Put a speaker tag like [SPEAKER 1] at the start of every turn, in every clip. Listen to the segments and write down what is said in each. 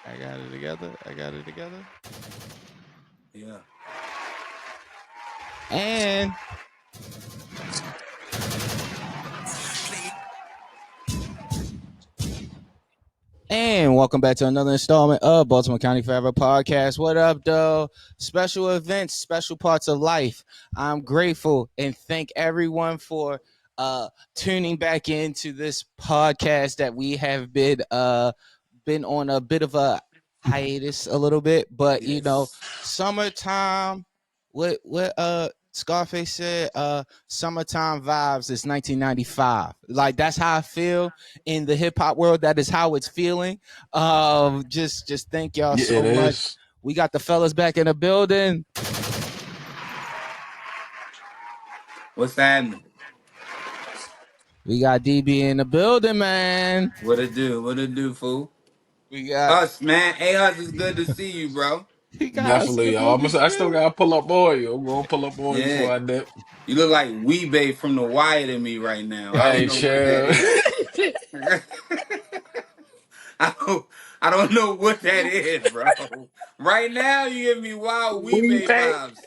[SPEAKER 1] I got it together. I got it together.
[SPEAKER 2] Yeah.
[SPEAKER 1] And welcome back to another installment of Baltimore County Forever Podcast. What up, Doe? Special events, special parts of life. I'm grateful and thank everyone for tuning back into this podcast that we have been on a bit of a hiatus a little bit, but you know, summertime. What Scarface said, summertime vibes is 1995. Like that's how I feel in the hip hop world. That is how it's feeling. Just thank y'all so much.
[SPEAKER 3] Is.
[SPEAKER 1] We got the fellas back in the building.
[SPEAKER 2] What's happening?
[SPEAKER 1] We got DB in the building, man.
[SPEAKER 2] What it do? What it do, fool?
[SPEAKER 1] We got
[SPEAKER 2] Us, man. Hey, us, it's good to see you, bro.
[SPEAKER 1] we got us in
[SPEAKER 3] Definitely,
[SPEAKER 1] the
[SPEAKER 3] y'all.
[SPEAKER 1] building
[SPEAKER 3] I still
[SPEAKER 1] too.
[SPEAKER 3] gotta pull up on you. I'm gonna pull up on you
[SPEAKER 2] Yeah.
[SPEAKER 3] before I dip.
[SPEAKER 2] You look like Weebay from The Wire to me right now. I don't
[SPEAKER 3] Hey,
[SPEAKER 2] know what that
[SPEAKER 3] chill.
[SPEAKER 2] is. I don't know what that is, bro. Right now, you give me wild
[SPEAKER 3] We
[SPEAKER 2] Weebay
[SPEAKER 3] pay.
[SPEAKER 2] vibes.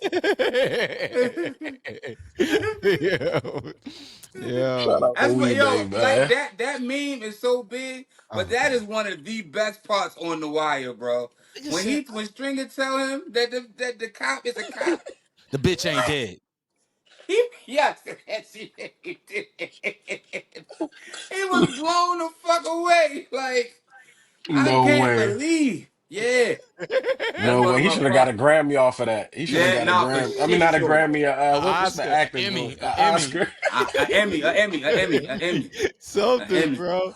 [SPEAKER 3] Shout
[SPEAKER 1] Yo.
[SPEAKER 3] out to
[SPEAKER 2] That's what, yo,
[SPEAKER 3] Weebay,
[SPEAKER 2] like
[SPEAKER 3] man.
[SPEAKER 2] that meme is so big, but that is one of the best parts on The Wire, bro. When Stringer tell him that the cop is a cop,
[SPEAKER 1] The bitch ain't dead.
[SPEAKER 2] yes, he did. He was blown the fuck away. Like, I
[SPEAKER 3] No
[SPEAKER 2] can't
[SPEAKER 3] way.
[SPEAKER 2] believe. Yeah. That's
[SPEAKER 3] No
[SPEAKER 2] one
[SPEAKER 3] way.
[SPEAKER 2] of
[SPEAKER 3] He
[SPEAKER 2] my
[SPEAKER 3] should have got a
[SPEAKER 2] parts.
[SPEAKER 3] Grammy off of that. He should have
[SPEAKER 2] Yeah,
[SPEAKER 3] got a
[SPEAKER 2] nah, for
[SPEAKER 3] Grammy. I mean, not a
[SPEAKER 2] sure.
[SPEAKER 3] Grammy. What's the
[SPEAKER 1] Oscar,
[SPEAKER 3] acting
[SPEAKER 1] Emmy,
[SPEAKER 3] joint?
[SPEAKER 1] Emmy.
[SPEAKER 3] Oscar.
[SPEAKER 2] A Emmy, a Emmy.
[SPEAKER 1] Something, bro.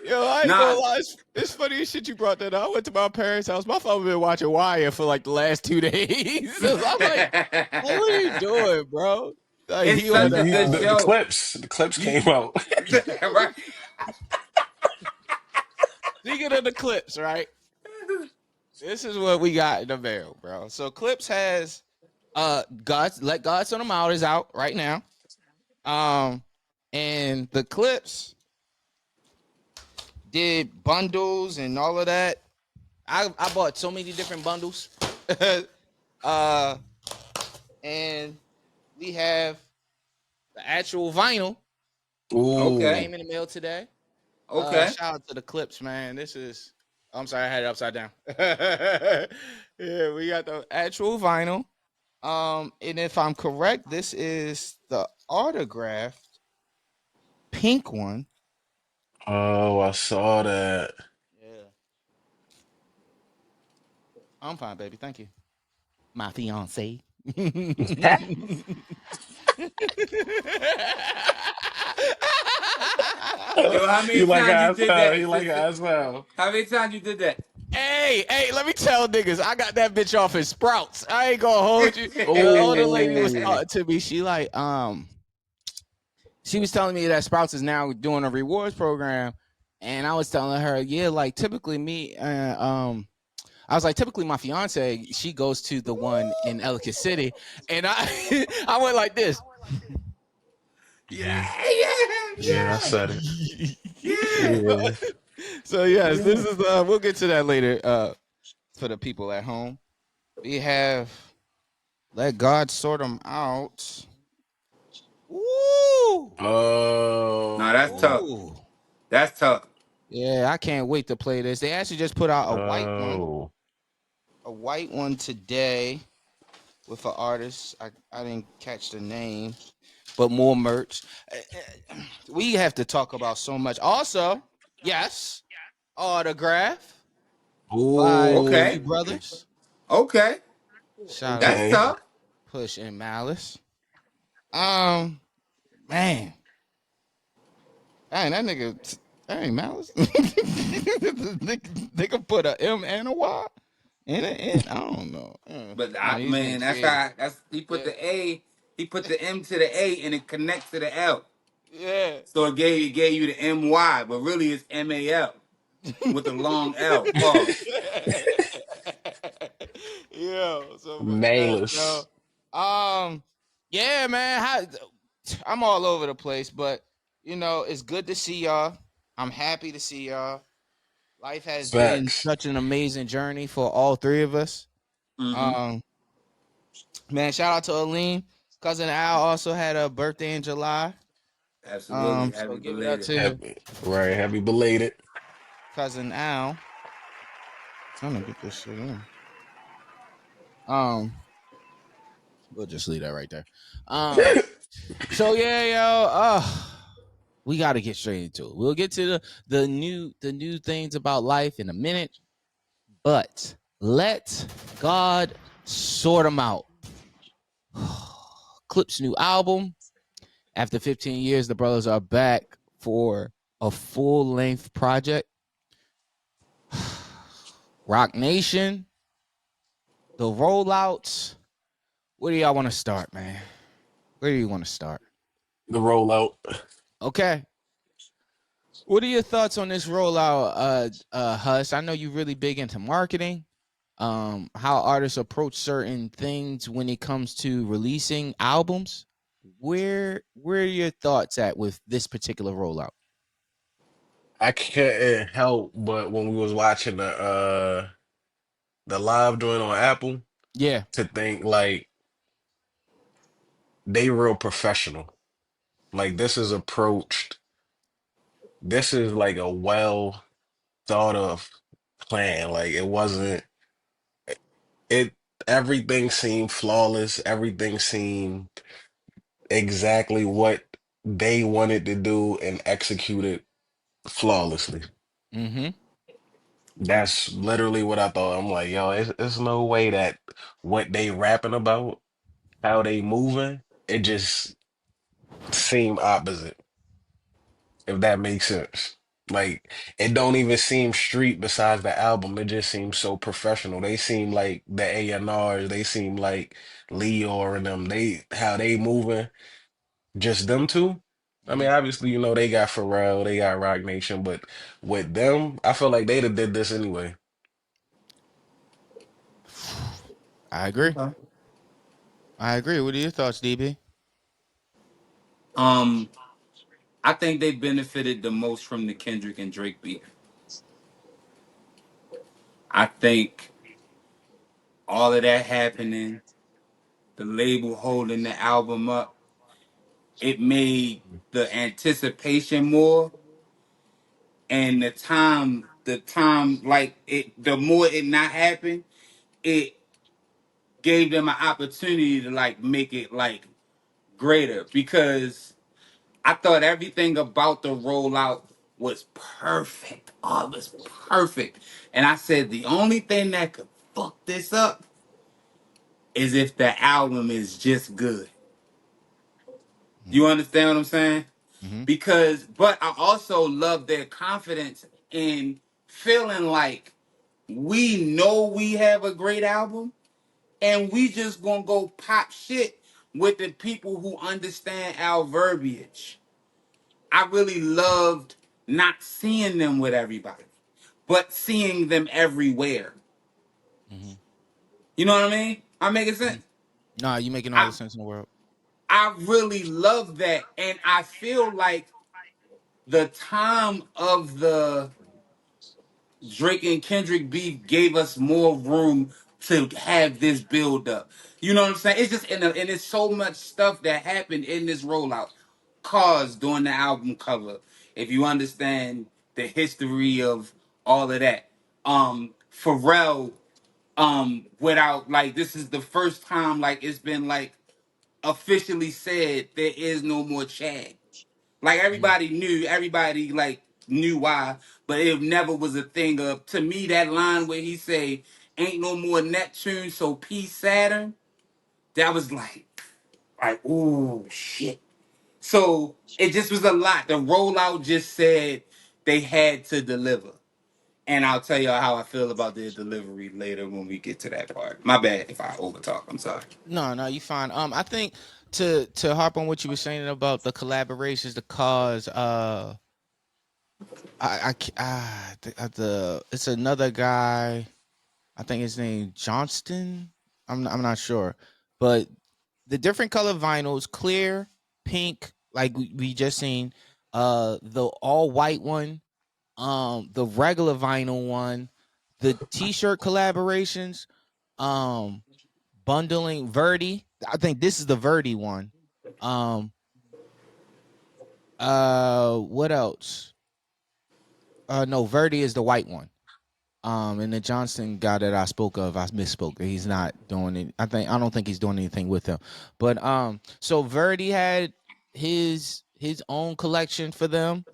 [SPEAKER 1] Yo, I ain't gonna
[SPEAKER 2] Nah,
[SPEAKER 1] lie. It's funny as shit you brought that up. I went to my parents' house. My father been watching Wire for like the last 2 days. So I'm like, what are you doing, bro? Like
[SPEAKER 2] it's
[SPEAKER 1] he on
[SPEAKER 2] such a
[SPEAKER 1] the
[SPEAKER 2] good
[SPEAKER 3] The
[SPEAKER 2] show.
[SPEAKER 3] clips. The clips
[SPEAKER 2] You,
[SPEAKER 3] came out.
[SPEAKER 2] right?
[SPEAKER 1] speaking of the Clipse, right? This is what we got in the mail, bro. So Clipse has God's Let God Sort Them Out is out right now. And the Clipse did bundles and all of that. I bought so many different bundles. And we have the actual vinyl
[SPEAKER 3] Ooh.
[SPEAKER 2] Okay,
[SPEAKER 1] came in the mail today.
[SPEAKER 2] okay.
[SPEAKER 1] Shout out to the Clipse, man. This is I'm sorry, I had it upside down. Yeah, we got the actual vinyl. And if I'm correct, this is the autographed pink one.
[SPEAKER 3] Oh, I saw that.
[SPEAKER 1] Yeah. I'm fine, baby. Thank you. My fiance.
[SPEAKER 2] Yo, how many
[SPEAKER 3] You like
[SPEAKER 2] times you
[SPEAKER 3] as
[SPEAKER 2] did
[SPEAKER 3] well.
[SPEAKER 2] that,
[SPEAKER 3] You like
[SPEAKER 2] sister?
[SPEAKER 3] as well.
[SPEAKER 2] How many times you did that?
[SPEAKER 1] Hey, let me tell niggas, I got that bitch off in Sprouts. I ain't gonna hold you. The older lady was
[SPEAKER 3] Oh.
[SPEAKER 1] talking to me. She like, she was telling me that Sprouts is now doing a rewards program, and I was telling her, yeah, like typically me, I was like, typically my fiance, she goes to the one in Ellicott City, and I, I went like this.
[SPEAKER 2] Yeah,
[SPEAKER 3] Yeah, I said it.
[SPEAKER 2] yeah.
[SPEAKER 3] Yeah.
[SPEAKER 1] So yes, this is we'll get to that later. For the people at home, we have Let God Sort Them Out. Woo!
[SPEAKER 3] Oh.
[SPEAKER 2] Nah, that's tough.
[SPEAKER 1] Ooh.
[SPEAKER 2] That's tough.
[SPEAKER 1] Yeah, I can't wait to play this. They actually just put out
[SPEAKER 3] Oh.
[SPEAKER 1] a white one today with an artist. I didn't catch the name, but more merch. We have to talk about so much. Also, yes, autograph by the
[SPEAKER 2] Okay,
[SPEAKER 1] two
[SPEAKER 3] Ooh.
[SPEAKER 1] brothers.
[SPEAKER 2] okay.
[SPEAKER 1] Shout out
[SPEAKER 2] That's
[SPEAKER 3] Okay.
[SPEAKER 2] tough.
[SPEAKER 1] Push and Malice. Man, dang, that nigga, that ain't Malice. Nigga put a M and a Y in it. I don't know.
[SPEAKER 2] But
[SPEAKER 1] No, he's being
[SPEAKER 2] man,
[SPEAKER 1] creative.
[SPEAKER 2] he put
[SPEAKER 1] Yeah,
[SPEAKER 2] the A, he put the M to the A and it connects to the L.
[SPEAKER 1] yeah.
[SPEAKER 2] So it gave you the MY, but really it's MAL with the long L. Pause.
[SPEAKER 1] Yo, so yes, yo.
[SPEAKER 3] Malice.
[SPEAKER 1] Yeah, man. I'm all over the place, but you know, it's good to see y'all. I'm happy to see y'all. Life has been
[SPEAKER 3] Facts.
[SPEAKER 1] such an amazing journey for all three of us.
[SPEAKER 2] Mm-hmm.
[SPEAKER 1] Um, man, shout out to Aline. Cousin Al also had a birthday in July.
[SPEAKER 2] Absolutely.
[SPEAKER 1] So
[SPEAKER 2] Happy
[SPEAKER 1] give it up
[SPEAKER 2] belated.
[SPEAKER 1] to
[SPEAKER 3] Happy, right? Happy belated.
[SPEAKER 1] cousin Al. Trying to get this shit in. Um, we'll just leave that right there. So yeah, yo, we got to get straight into it. We'll get to the new things about life in a minute, but let God sort them out. Clipse new album. After 15 years, the brothers are back for a full length project. Rock Nation, the rollouts. Where do y'all want to start, man? Where do you want to start?
[SPEAKER 3] The rollout.
[SPEAKER 1] Okay. What are your thoughts on this rollout, Huss? I know you're really big into marketing. How artists approach certain things when it comes to releasing albums. Where are your thoughts at with this particular rollout?
[SPEAKER 3] I can't help but when we was watching the live joint on Apple
[SPEAKER 1] Yeah.
[SPEAKER 3] to think like they real professional. Like this is approached. This is like a well thought of plan. Like it wasn't it. Everything seemed flawless. Everything seemed exactly what they wanted to do and executed flawlessly.
[SPEAKER 1] Mm-hmm.
[SPEAKER 3] That's literally what I thought. I'm like, yo, it's no way that what they rapping about, how they moving, it just seem opposite, if that makes sense. Like, it don't even seem street besides the album. It just seems so professional. They seem like the A&Rs. They seem like Leo and them. They how they moving, just them two. I
[SPEAKER 1] Mm-hmm.
[SPEAKER 3] mean, obviously, they got Pharrell, they got Rock Nation, but with them, I feel like they'd have did this anyway.
[SPEAKER 1] I agree.
[SPEAKER 2] Okay.
[SPEAKER 1] I agree. What are your thoughts, DB?
[SPEAKER 2] Um, I think they benefited the most from the Kendrick and Drake beef. I think all of that happening, the label holding the album up, it made the anticipation more, and the time like it, the more it not happen, it gave them an opportunity to like make it like greater, because I thought everything about the rollout was perfect. Oh, it was perfect. And I said the only thing that could fuck this up is if the album is just good. You understand what I'm saying?
[SPEAKER 1] Mm-hmm.
[SPEAKER 2] But I also love their confidence in feeling like we know we have a great album, and we just gonna go pop shit with the people who understand our verbiage. I really loved not seeing them with everybody, but seeing them everywhere.
[SPEAKER 1] Mm-hmm.
[SPEAKER 2] You know what I mean? I'm making
[SPEAKER 1] Mm-hmm.
[SPEAKER 2] sense.
[SPEAKER 1] Nah, you making all the
[SPEAKER 2] I
[SPEAKER 1] sense in the world.
[SPEAKER 2] I really love that, and I feel like the time of the Drake and Kendrick beef gave us more room to have this build up. You know what I'm saying? It's just and it's so much stuff that happened in this rollout caused during the album cover. If you understand the history of all of that, Pharrell, without like this is the first time like it's been like officially said there is no more Chad. Like
[SPEAKER 1] Mm-hmm.
[SPEAKER 2] everybody like knew why, but it never was a thing of, to me, that line where he say, "Ain't no more Neptune, so peace Saturn." That was like, ooh shit. So it just was a lot. The rollout just said they had to deliver. And I'll tell y'all how I feel about their delivery later when we get to that part. My bad if I overtalk. I'm sorry.
[SPEAKER 1] No, no, you fine. I think to harp on what you were saying about the collaborations, the cause. The it's another guy. I think his name Johnston. I'm not sure, but the different color vinyls, clear, pink, like we just seen. The all white one. the regular vinyl one, the t-shirt collaborations, um, bundling Verdi. I think this is the Verdi one. Um, what else? No, Verdi is the white one. And the Johnston guy that I spoke of, I misspoke. He's not doing it. I don't think he's doing anything with him. But so Verdi had his own collection for them.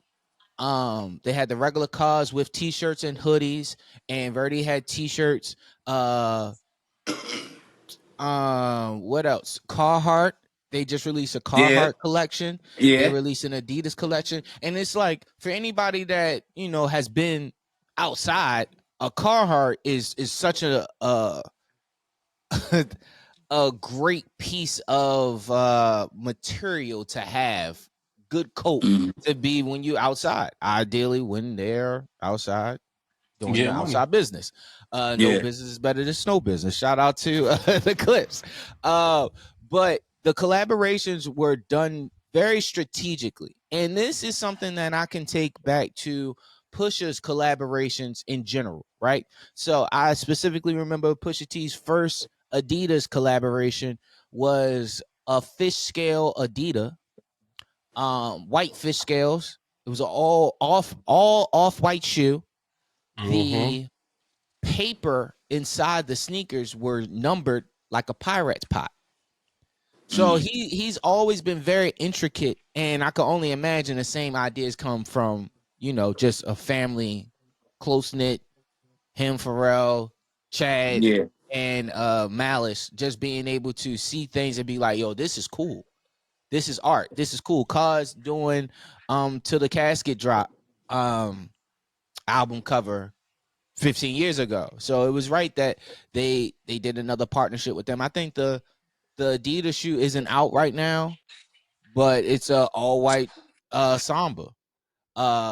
[SPEAKER 1] They had the regular cars with t-shirts and hoodies, and Verdi had t-shirts. Uh, what else? Carhartt. They just released a
[SPEAKER 2] Yeah,
[SPEAKER 1] Carhartt collection. They
[SPEAKER 2] yeah.
[SPEAKER 1] released an Adidas collection, and it's like for anybody that has been outside, a Carhartt is such a a great piece of material to have. Good coat
[SPEAKER 2] Mm,
[SPEAKER 1] to be when you outside. Ideally, when they're outside doing
[SPEAKER 3] Get
[SPEAKER 1] the
[SPEAKER 3] money.
[SPEAKER 1] outside business. No
[SPEAKER 2] yeah.
[SPEAKER 1] business is better than snow business. Shout out to the Clipse. But the collaborations were done very strategically. And this is something that I can take back to Pusha's collaborations in general, right? So I specifically remember Pusha T's first Adidas collaboration was a fish scale Adidas, white fish scales. It was an all off white shoe.
[SPEAKER 3] Mm-hmm.
[SPEAKER 1] The paper inside the sneakers were numbered like a pirate's pot. So
[SPEAKER 2] Mm,
[SPEAKER 1] he's always been very intricate, and I can only imagine the same ideas come from just a family, close knit. Him, Pharrell, Chad,
[SPEAKER 2] yeah.
[SPEAKER 1] and Malice, just being able to see things and be like, "Yo, this is cool. This is art. This is cool." Cause doing "Till the Casket Drop" um album cover 15 years ago. So it was right that they did another partnership with them. I think the Adidas shoe isn't out right now, but it's a all white Samba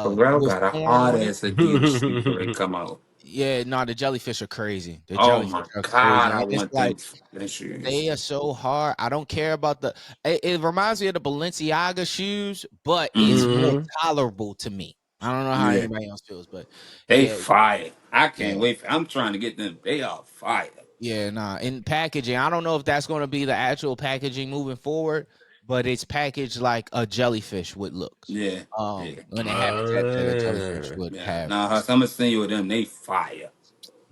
[SPEAKER 2] Pharrell
[SPEAKER 1] with
[SPEAKER 2] got a
[SPEAKER 1] Thorn
[SPEAKER 2] hard
[SPEAKER 1] on it.
[SPEAKER 2] ass Adidas shoe before they come out.
[SPEAKER 1] Yeah, no, the jellyfish are crazy. The
[SPEAKER 2] Oh
[SPEAKER 1] jellyfish
[SPEAKER 2] my
[SPEAKER 1] are
[SPEAKER 2] god,
[SPEAKER 1] crazy.
[SPEAKER 2] I
[SPEAKER 1] And it's
[SPEAKER 2] want them
[SPEAKER 1] like
[SPEAKER 2] fucking shoes.
[SPEAKER 1] they are so hard. I don't care about it reminds me of the Balenciaga shoes, but it's
[SPEAKER 2] Mm,
[SPEAKER 1] more
[SPEAKER 3] Mm-hmm.
[SPEAKER 1] tolerable to me. I don't know how
[SPEAKER 2] yeah,
[SPEAKER 1] anybody else feels, but
[SPEAKER 2] they
[SPEAKER 1] yeah,
[SPEAKER 2] fire. I can't
[SPEAKER 1] yeah.
[SPEAKER 2] wait. I'm trying to get them. They are fire.
[SPEAKER 1] Yeah, nah. In packaging, I don't know if that's going to be the actual packaging moving forward, but it's packaged like a jellyfish would look.
[SPEAKER 2] Yeah, yeah,
[SPEAKER 1] When the habitat that a jellyfish would
[SPEAKER 2] yeah.
[SPEAKER 1] have.
[SPEAKER 2] Nah, Huss, I'm gonna send you with them. They fire.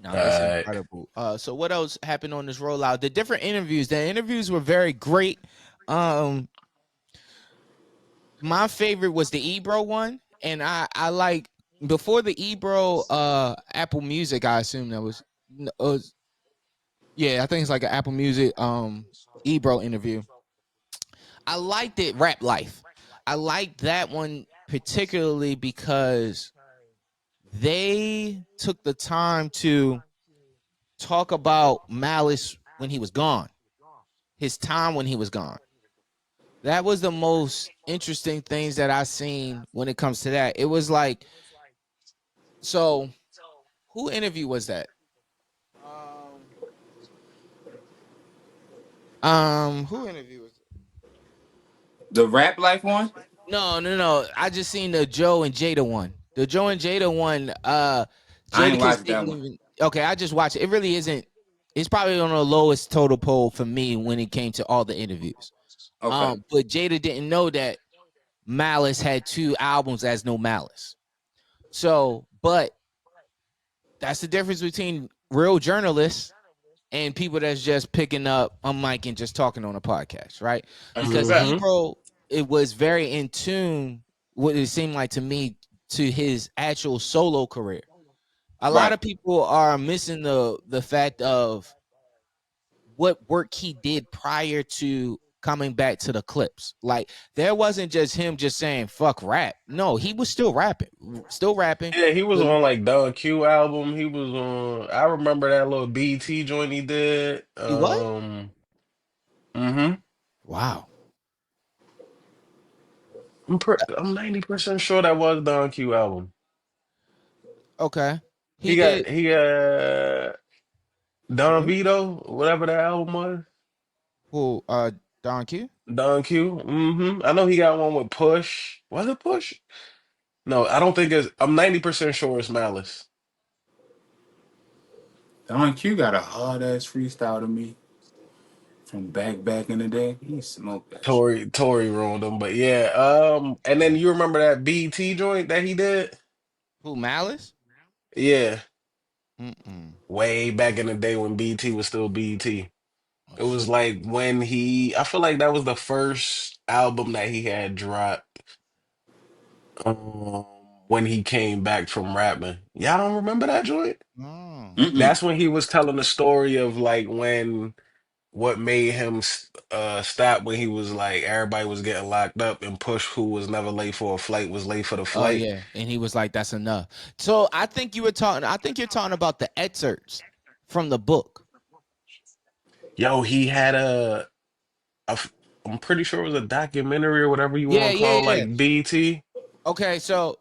[SPEAKER 1] No, it's
[SPEAKER 3] Uh,
[SPEAKER 1] incredible. So what else happened on this rollout? The different interviews. The interviews were very great. Um, my favorite was the Ebro one, and I like before the Ebro Apple Music. I assume that was yeah. I think it's like an Apple Music Ebro interview. I liked it. Rap Life. I liked that one particularly because they took the time to talk about Malice when he was gone, his time when he was gone. That was the most interesting things that I seen when it comes to that. It was like, so who interview was that? Um, who interview was it?
[SPEAKER 2] The rap life one.
[SPEAKER 1] No, no, no. I just seen the Joe and Jada one. The Joe and Jada one.
[SPEAKER 2] I ain't
[SPEAKER 1] Jadakiss
[SPEAKER 2] watched
[SPEAKER 1] didn't
[SPEAKER 2] that one.
[SPEAKER 1] even. Okay, I just watched it. It really isn't. It's probably on the lowest total poll for me when it came to all the interviews.
[SPEAKER 2] Okay.
[SPEAKER 1] But Jada didn't know that Malice had two albums as No Malice. So, but that's the difference between real journalists and people that's just picking up a mic and just talking on a podcast, right?
[SPEAKER 2] That's a
[SPEAKER 1] Because
[SPEAKER 2] fact.
[SPEAKER 3] mm-hmm.
[SPEAKER 1] Ebro, it was very in tune, what it seemed like to me, to his actual solo career. A lot
[SPEAKER 2] Right.
[SPEAKER 1] of people are missing the fact of what work he did prior to coming back to the Clipse. Like there wasn't just him just saying fuck rap. No, he was still rapping, still rapping.
[SPEAKER 3] Yeah, he was
[SPEAKER 1] The,
[SPEAKER 3] on like Don Q album. He was on. I remember that little BT joint he did.
[SPEAKER 1] he what?
[SPEAKER 3] Mm-hmm.
[SPEAKER 1] Wow.
[SPEAKER 3] I'm 90% sure that was Don Q album.
[SPEAKER 1] Okay. He
[SPEAKER 3] He
[SPEAKER 1] did.
[SPEAKER 3] got he got Don Vito, whatever that album was.
[SPEAKER 1] Who? Don Q.
[SPEAKER 3] Don Q. Mm-hmm. I know he got one with Push. Was it Push? No, I don't think it's. I'm 90% sure it's Malice.
[SPEAKER 2] Don Q got a hard ass freestyle to me from back in the day. He smoked that shit.
[SPEAKER 3] Tory ruined him, but yeah. And then you remember that BT joint that he did?
[SPEAKER 1] Who, Malice?
[SPEAKER 3] Yeah,
[SPEAKER 1] Mm-mm.
[SPEAKER 3] way back in the day when BT was still BT.
[SPEAKER 1] Oh
[SPEAKER 3] It was
[SPEAKER 1] shit.
[SPEAKER 3] like when he. I feel like that was the first album that he had dropped. Um, when he came back from rapping. Y'all don't remember that joint?
[SPEAKER 1] Oh.
[SPEAKER 2] Mm-mm.
[SPEAKER 3] That's when he was telling the story of like when what made him stop when he was like everybody was getting locked up and Push, who was never late for a flight, was late for the
[SPEAKER 1] Oh
[SPEAKER 3] flight.
[SPEAKER 1] yeah, and he was like, "That's enough." So I think you were talking. I think you're talking about the excerpts from the book.
[SPEAKER 3] Yo, he had a f- I'm pretty sure it was a documentary or whatever you
[SPEAKER 1] Yeah,
[SPEAKER 3] want to
[SPEAKER 1] yeah,
[SPEAKER 3] call
[SPEAKER 1] yeah.
[SPEAKER 3] like BT.
[SPEAKER 1] Okay, so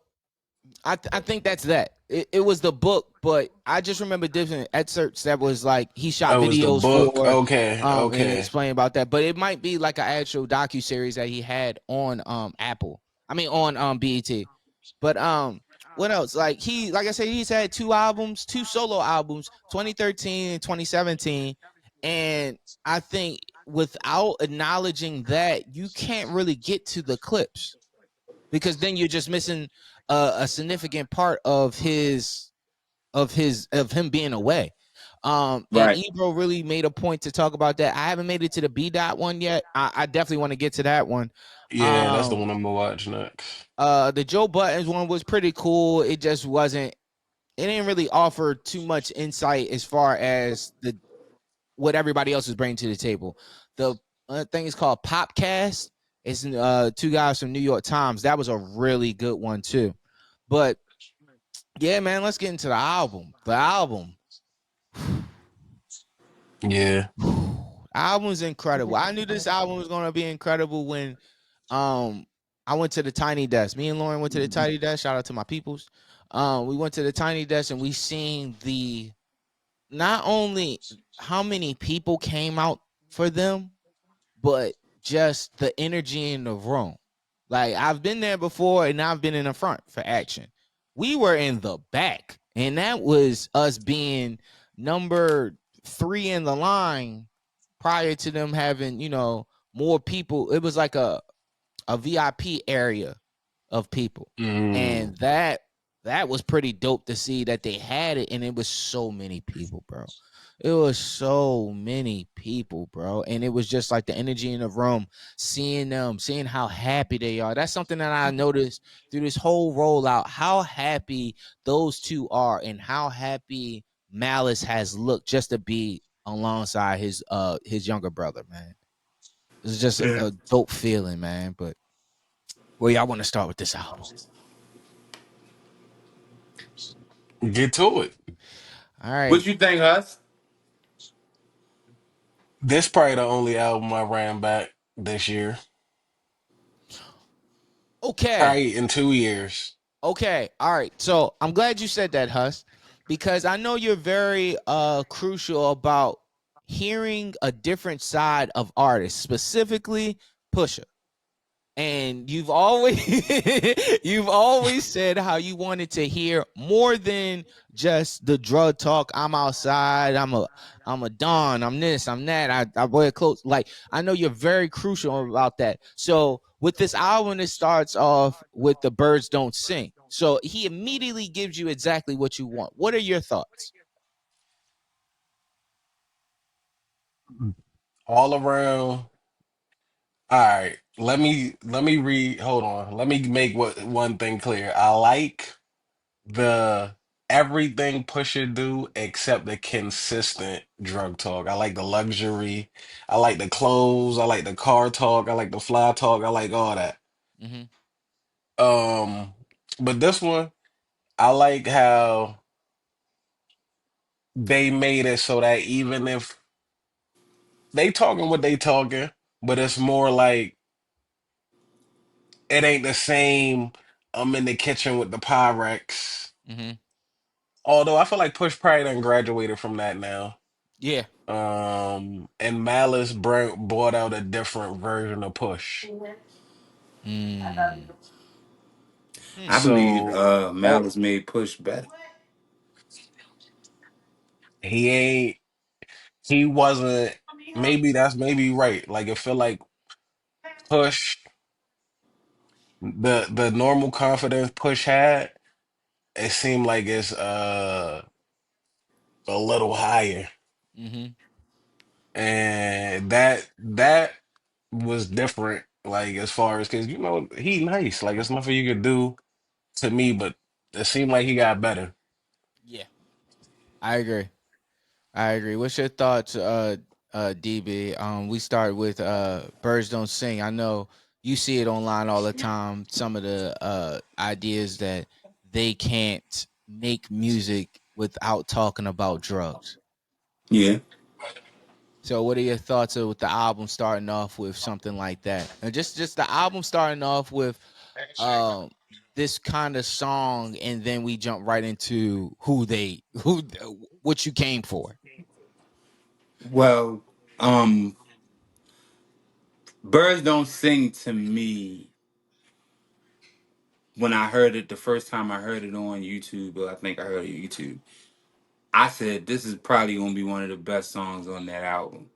[SPEAKER 1] I think that's that. It was the book, but I just remember different excerpts that was like he shot
[SPEAKER 3] Oh, it was the
[SPEAKER 1] videos
[SPEAKER 3] book.
[SPEAKER 1] for,
[SPEAKER 3] Okay,
[SPEAKER 1] and
[SPEAKER 3] okay.
[SPEAKER 1] explain about that. But it might be like an actual docu series that he had on Apple. I mean on BET. But what else? Like I said, he's had two albums, two solo albums, 2013 and 2017, and I think without acknowledging that, you can't really get to the clips because then you're just missing a significant part of him being away. And
[SPEAKER 2] Right.
[SPEAKER 1] Ebro really made a point to talk about that. I haven't made it to the B dot one yet. I definitely want to get to that one.
[SPEAKER 3] Yeah, that's the
[SPEAKER 1] Um,
[SPEAKER 3] one I'm gonna watch next.
[SPEAKER 1] the Joe Buttons one was pretty cool. It just wasn't. It didn't really offer too much insight as far as the what everybody else is bringing to the table. The thing is called Popcast. It's two guys from New York Times. That was a really good one too. But yeah, man, let's get into the album. The album.
[SPEAKER 3] Yeah.
[SPEAKER 1] Album's incredible. I knew this album was gonna be incredible when um I went to the Tiny Desk. Me and Lauren went to the Tiny Desk. Shout out to my peoples. We went to the Tiny Desk and we seen the not only how many people came out for them, but just the energy in the room. Like I've been there before and I've been in the front for action. We were in the back, and that was us being number 3 in the line prior to them having, more people. It was like a VIP area of people.
[SPEAKER 3] Mm.
[SPEAKER 1] And that was pretty dope to see that they had it, and it was so many people, bro. It was so many people, bro. And it was just like the energy in the room, seeing them, seeing how happy they are. That's something that I noticed through this whole rollout, how happy those two are and how happy Malice has looked just to be alongside his younger brother, man. It's just a dope feeling, man. But well, y'all want to start with this album.
[SPEAKER 3] Get to it.
[SPEAKER 1] All right.
[SPEAKER 2] What you think, Hus?
[SPEAKER 3] This probably the only album I ran back this year.
[SPEAKER 1] Okay.
[SPEAKER 3] Probably in 2 years.
[SPEAKER 1] Okay. All right. So I'm glad you said that, Huss, because I know you're very crucial about hearing a different side of artists, specifically Pusha. And you've always said how you wanted to hear more than just the drug talk. I'm outside, I'm a don, I'm this, I'm that, I wear clothes. Like, I know you're very crucial about that. So with this album, it starts off with the birds don't sing, so he immediately gives you exactly what you want. What are your thoughts?
[SPEAKER 3] All around. All right. Let me read. Hold on. Let me make what one thing clear. I like the everything Pusha do except the consistent drug talk. I like the luxury. I like the clothes. I like the car talk. I like the fly talk. I like all that.
[SPEAKER 1] Mm-hmm.
[SPEAKER 3] Um, but this one, I like how they made it so that even if they talking what they talking, but it's more like it ain't the same. I'm in the kitchen with the Pyrex.
[SPEAKER 1] Mm-hmm.
[SPEAKER 3] Although I feel like Push probably done graduated from that now.
[SPEAKER 1] Yeah.
[SPEAKER 3] And Malice brought out a different version of Push.
[SPEAKER 1] Mm. Hmm.
[SPEAKER 2] I believe
[SPEAKER 3] So that
[SPEAKER 2] Malice made Push better.
[SPEAKER 3] he ain't he wasn't maybe that's maybe right. Like it feel like Push the normal confidence Push had, it seemed like it's a little higher.
[SPEAKER 1] Mm-hmm.
[SPEAKER 3] And that was different, like as far as because he nice. Like it's nothing you could do to me, but it seemed like he got better.
[SPEAKER 1] Yeah, I agree. I agree. What's your thoughts, DB? We start with Birds Don't Sing. I know you see it online all the time. Some of the ideas that they can't make music without talking about drugs.
[SPEAKER 2] Yeah.
[SPEAKER 1] So, what are your thoughts with the album starting off with something like that, and just the album starting off with um this kind of song, and then we jump right into who what you came for.
[SPEAKER 2] Well, Birds Don't Sing to me when I heard it the first time I heard it on YouTube, or I think I heard it on YouTube. I said this is probably gonna be one of the best songs on that album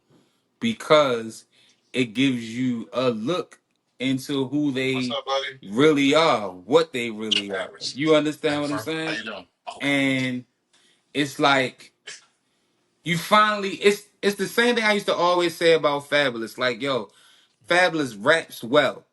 [SPEAKER 2] because it gives you a look into who
[SPEAKER 3] What's
[SPEAKER 2] they
[SPEAKER 3] up, buddy?
[SPEAKER 2] really are, what they really are.
[SPEAKER 3] Paris.
[SPEAKER 2] You understand
[SPEAKER 3] Hey,
[SPEAKER 2] what I'm
[SPEAKER 3] fur. How
[SPEAKER 2] saying?
[SPEAKER 3] you doing?
[SPEAKER 2] And it's like you finally it's the same thing I used to always say about Fabulous. Like, yo, Fabulous raps well.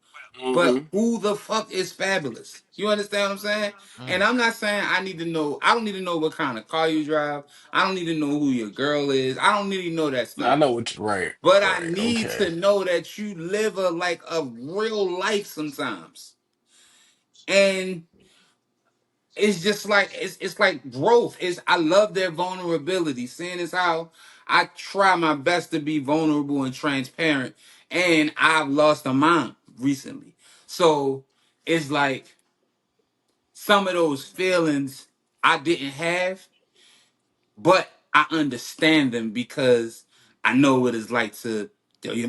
[SPEAKER 2] But
[SPEAKER 3] Mm-hmm.
[SPEAKER 2] who the fuck is Fabulous? You understand what I'm saying? And
[SPEAKER 1] Mm,
[SPEAKER 2] I'm not saying I need to know. I don't need to know what kind of car you drive. I don't need to know who your girl is. I don't need to know that
[SPEAKER 3] I
[SPEAKER 2] stuff.
[SPEAKER 3] know what you right.
[SPEAKER 2] But I
[SPEAKER 3] Right.
[SPEAKER 2] need
[SPEAKER 3] Okay.
[SPEAKER 2] to know that you live a real life sometimes. And it's just like it's like growth. It's I love their vulnerability. Seeing as how I try my best to be vulnerable and transparent, and I've lost a mind recently. So it's like some of those feelings I didn't have, but I understand them because I know what it's like to.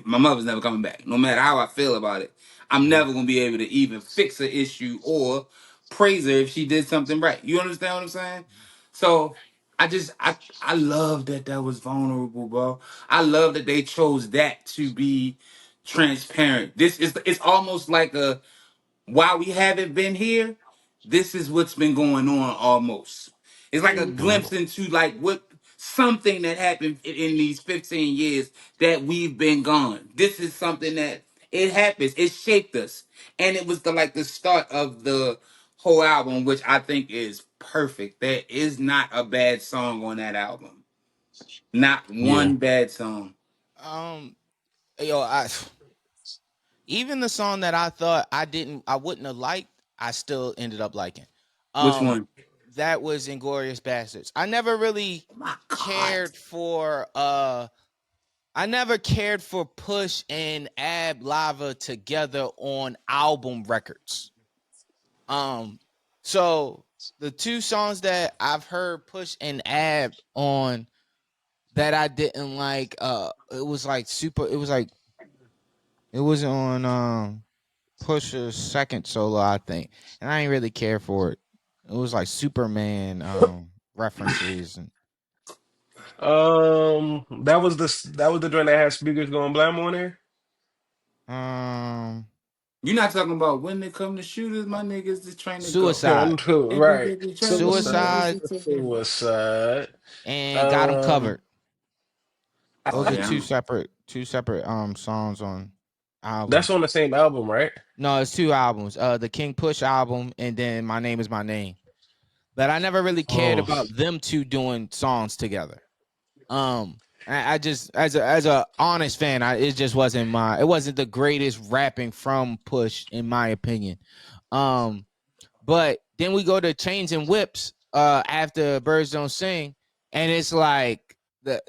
[SPEAKER 2] My mother's never coming back. No matter how I feel about it, I'm
[SPEAKER 1] mhm,
[SPEAKER 2] never gonna be able to even fix an issue or praise her if she did something right. You understand what I'm saying? So I love that that was vulnerable, bro. I love that they chose that to be transparent. This is it's almost like a while we haven't been here, this is what's been going on almost. It's like a
[SPEAKER 3] Mm-hmm.
[SPEAKER 2] glimpse into like what something that happened in these 15 years that we've been gone. This is something that it happens. It shaped us. And it was the start of the whole album, which I think is perfect. There is not a bad song on that album. Not
[SPEAKER 3] Yeah.
[SPEAKER 2] one bad song.
[SPEAKER 1] um, yo, I even the song that I thought I wouldn't have liked, I still ended up liking.
[SPEAKER 2] Which
[SPEAKER 1] Um,
[SPEAKER 2] one?
[SPEAKER 1] that was Inglorious Bastards. I never really
[SPEAKER 2] Oh my God.
[SPEAKER 1] cared for I never cared for Push and Ab Lava together on album records. Um, so the two songs that I've heard Push and Ab on that I didn't like, it was like super. It was like it was on Pusha's second solo, I think, and I didn't really care for it. It was like Superman references and
[SPEAKER 3] That was the joint that had speakers going blam on there.
[SPEAKER 1] um
[SPEAKER 2] You're not talking about when they come to shoot us, my niggas just trying to go.
[SPEAKER 1] Suicide,
[SPEAKER 3] Going to
[SPEAKER 2] They
[SPEAKER 3] right.
[SPEAKER 2] trying to go.
[SPEAKER 3] Suicide.
[SPEAKER 1] Suicide,
[SPEAKER 3] Suicide.
[SPEAKER 1] and Got 'Em
[SPEAKER 3] Um
[SPEAKER 1] Covered.
[SPEAKER 2] Oh
[SPEAKER 1] Those are
[SPEAKER 2] yeah,
[SPEAKER 1] two separate songs on
[SPEAKER 3] that's
[SPEAKER 1] albums.
[SPEAKER 3] on the same album, right?
[SPEAKER 1] No, it's two albums. The King Push album and then My Name Is My Name. But I never really cared
[SPEAKER 3] Oh,
[SPEAKER 1] about them two doing songs together. I just as a honest fan, it just wasn't it wasn't the greatest rapping from Push in my opinion. Um, but then we go to Chains and Whips after Birds Don't Sing, and it's like the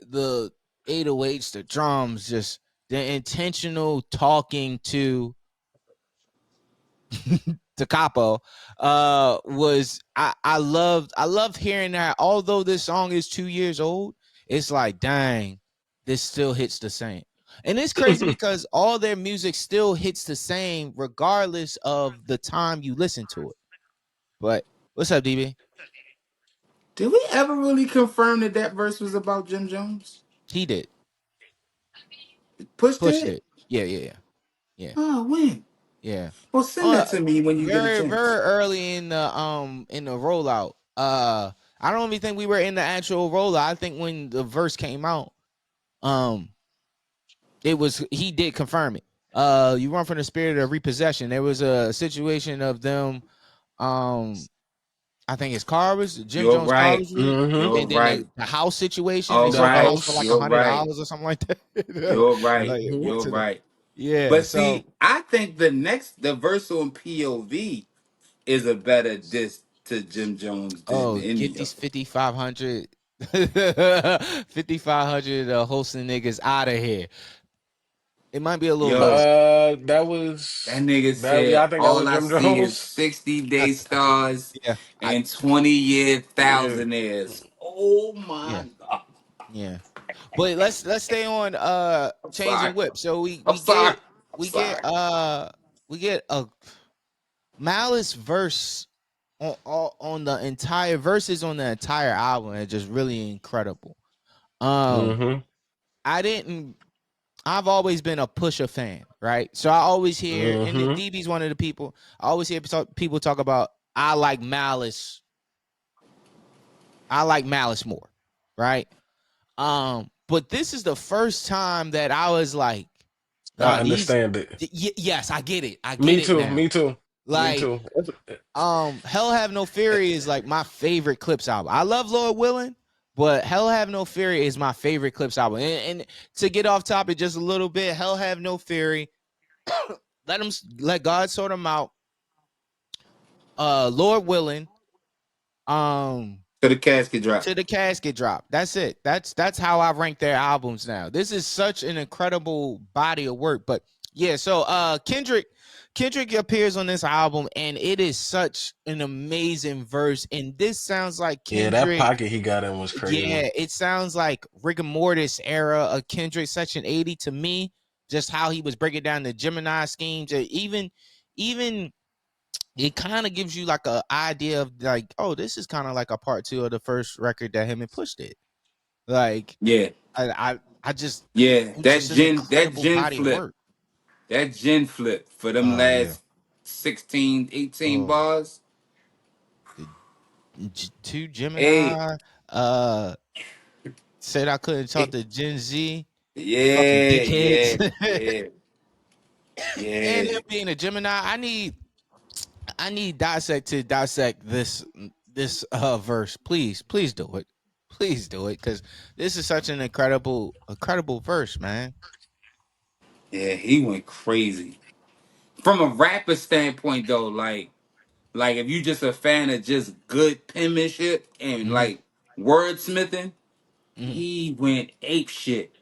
[SPEAKER 1] 808s, the drums, just the intentional talking to Capo was I loved hearing that. Although this song is 2 years old, it's like dang, this still hits the same. And it's crazy because all their music still hits the same regardless of the time you listen to it. But what's up, DB?
[SPEAKER 2] Did we ever really confirm that that verse was about Jim Jones?
[SPEAKER 1] He did.
[SPEAKER 2] Pushed
[SPEAKER 1] Pushed
[SPEAKER 2] it?
[SPEAKER 1] it. Yeah, yeah, yeah. Yeah.
[SPEAKER 2] Oh, when?
[SPEAKER 1] Yeah.
[SPEAKER 2] Well, send
[SPEAKER 1] Uh,
[SPEAKER 2] that to me when you get a
[SPEAKER 1] very,
[SPEAKER 2] chance.
[SPEAKER 1] very early in the rollout. I don't even think we were in the actual rollout. I think when the verse came out, um, it was he did confirm it. You run from the spirit of repossession. There was a situation of them. Um, I think his car was Jim
[SPEAKER 2] You're
[SPEAKER 1] Jones' car
[SPEAKER 2] right.
[SPEAKER 1] was ripped,
[SPEAKER 3] Mm-hmm.
[SPEAKER 2] You're
[SPEAKER 1] and then
[SPEAKER 2] right.
[SPEAKER 1] the house situation. They
[SPEAKER 2] All
[SPEAKER 3] The
[SPEAKER 1] sold the
[SPEAKER 2] right.
[SPEAKER 1] house for
[SPEAKER 3] house.
[SPEAKER 1] like
[SPEAKER 2] You're right.
[SPEAKER 1] $100 or something like that.
[SPEAKER 2] You're right.
[SPEAKER 1] Like it
[SPEAKER 3] Mm-hmm.
[SPEAKER 1] went
[SPEAKER 2] You're
[SPEAKER 1] to the
[SPEAKER 2] right.
[SPEAKER 1] yeah.
[SPEAKER 2] But
[SPEAKER 1] So
[SPEAKER 2] see, I think the verse on POV is a better diss to Jim Jones than
[SPEAKER 1] get
[SPEAKER 2] any of
[SPEAKER 1] these
[SPEAKER 2] them.
[SPEAKER 1] 5,500 5,500 hosting niggas out of here. It might be a little low.
[SPEAKER 2] Yo,
[SPEAKER 3] That
[SPEAKER 2] that
[SPEAKER 3] was
[SPEAKER 2] nigga
[SPEAKER 3] that. Yeah, I
[SPEAKER 2] said,
[SPEAKER 3] think that
[SPEAKER 2] all
[SPEAKER 3] was
[SPEAKER 2] I
[SPEAKER 3] Jim
[SPEAKER 2] see is
[SPEAKER 3] Jones.
[SPEAKER 2] 60-day stars
[SPEAKER 1] Yeah, I
[SPEAKER 2] and 20-year
[SPEAKER 3] Yeah.
[SPEAKER 2] thousandaires. Oh
[SPEAKER 1] yeah
[SPEAKER 2] my God.
[SPEAKER 1] yeah. But let's stay on
[SPEAKER 2] I'm sorry.
[SPEAKER 1] changing whip. So we
[SPEAKER 2] I'm
[SPEAKER 1] we
[SPEAKER 2] sorry.
[SPEAKER 1] get
[SPEAKER 2] I'm
[SPEAKER 1] we get
[SPEAKER 2] sorry.
[SPEAKER 1] uh we get a Malice verse on the entire verses on the entire album are just really incredible. Um,
[SPEAKER 3] Mm-hmm.
[SPEAKER 1] I didn't. I've always been a Pusha fan, right? So I always hear, and the
[SPEAKER 3] Mm-hmm.
[SPEAKER 1] DB's one of the people. I always hear people talk about. I like Malice. I like Malice more, right? But this is the first time that I was like,
[SPEAKER 3] I
[SPEAKER 1] nah,
[SPEAKER 3] understand it.
[SPEAKER 1] yes, I get it. I get
[SPEAKER 3] Me
[SPEAKER 1] it
[SPEAKER 3] too.
[SPEAKER 1] now.
[SPEAKER 3] Me too. Me
[SPEAKER 1] Like,
[SPEAKER 3] too.
[SPEAKER 1] Hell Have No Fury is like my favorite Clipse album. I love Lord Willing, but Hell Have No Fury is my favorite Clipse album. And to get off topic just a little bit, Hell Have No Fury, let God sort them out. Lord Willing, um,
[SPEAKER 2] To the casket drop.
[SPEAKER 1] to the casket drop. That's it. That's how I rank their albums now. This is such an incredible body of work. But yeah, so Kendrick appears on this album, and it is such an amazing verse. And this sounds like
[SPEAKER 3] Yeah, that
[SPEAKER 1] Kendrick.
[SPEAKER 3] pocket he got in was crazy.
[SPEAKER 1] Yeah, it sounds like rigor mortis era of Kendrick Section 80 to me. Just how he was breaking down the Gemini schemes, and even it kind of gives you like a idea of like, oh, this is kind of like a part two of the first record that him and Push did. Like,
[SPEAKER 2] Yeah.
[SPEAKER 1] I just,
[SPEAKER 2] Yeah.
[SPEAKER 1] it's just an
[SPEAKER 2] That
[SPEAKER 1] incredible
[SPEAKER 2] gen
[SPEAKER 1] body of
[SPEAKER 2] flip.
[SPEAKER 1] work.
[SPEAKER 2] That gen flip for them
[SPEAKER 1] Oh yeah.
[SPEAKER 2] last 16, 18
[SPEAKER 1] Oh,
[SPEAKER 2] bars.
[SPEAKER 1] the two
[SPEAKER 2] Hey,
[SPEAKER 1] Gemini said I couldn't talk
[SPEAKER 2] hey.
[SPEAKER 1] to Gen Z, fucking
[SPEAKER 2] Yeah,
[SPEAKER 1] dickheads.
[SPEAKER 2] yeah, yeah,
[SPEAKER 1] And
[SPEAKER 2] yeah,
[SPEAKER 1] him being a Gemini, I need dissect to dissect this verse. Please do it. Please do it, because this is such an incredible verse, man.
[SPEAKER 2] yeah. He went crazy. From a rapper standpoint, though, like if you just a fan of just good penmanship and
[SPEAKER 1] Mm-hmm.
[SPEAKER 2] like wordsmithing,
[SPEAKER 1] Mm-hmm.
[SPEAKER 2] he went ape shit.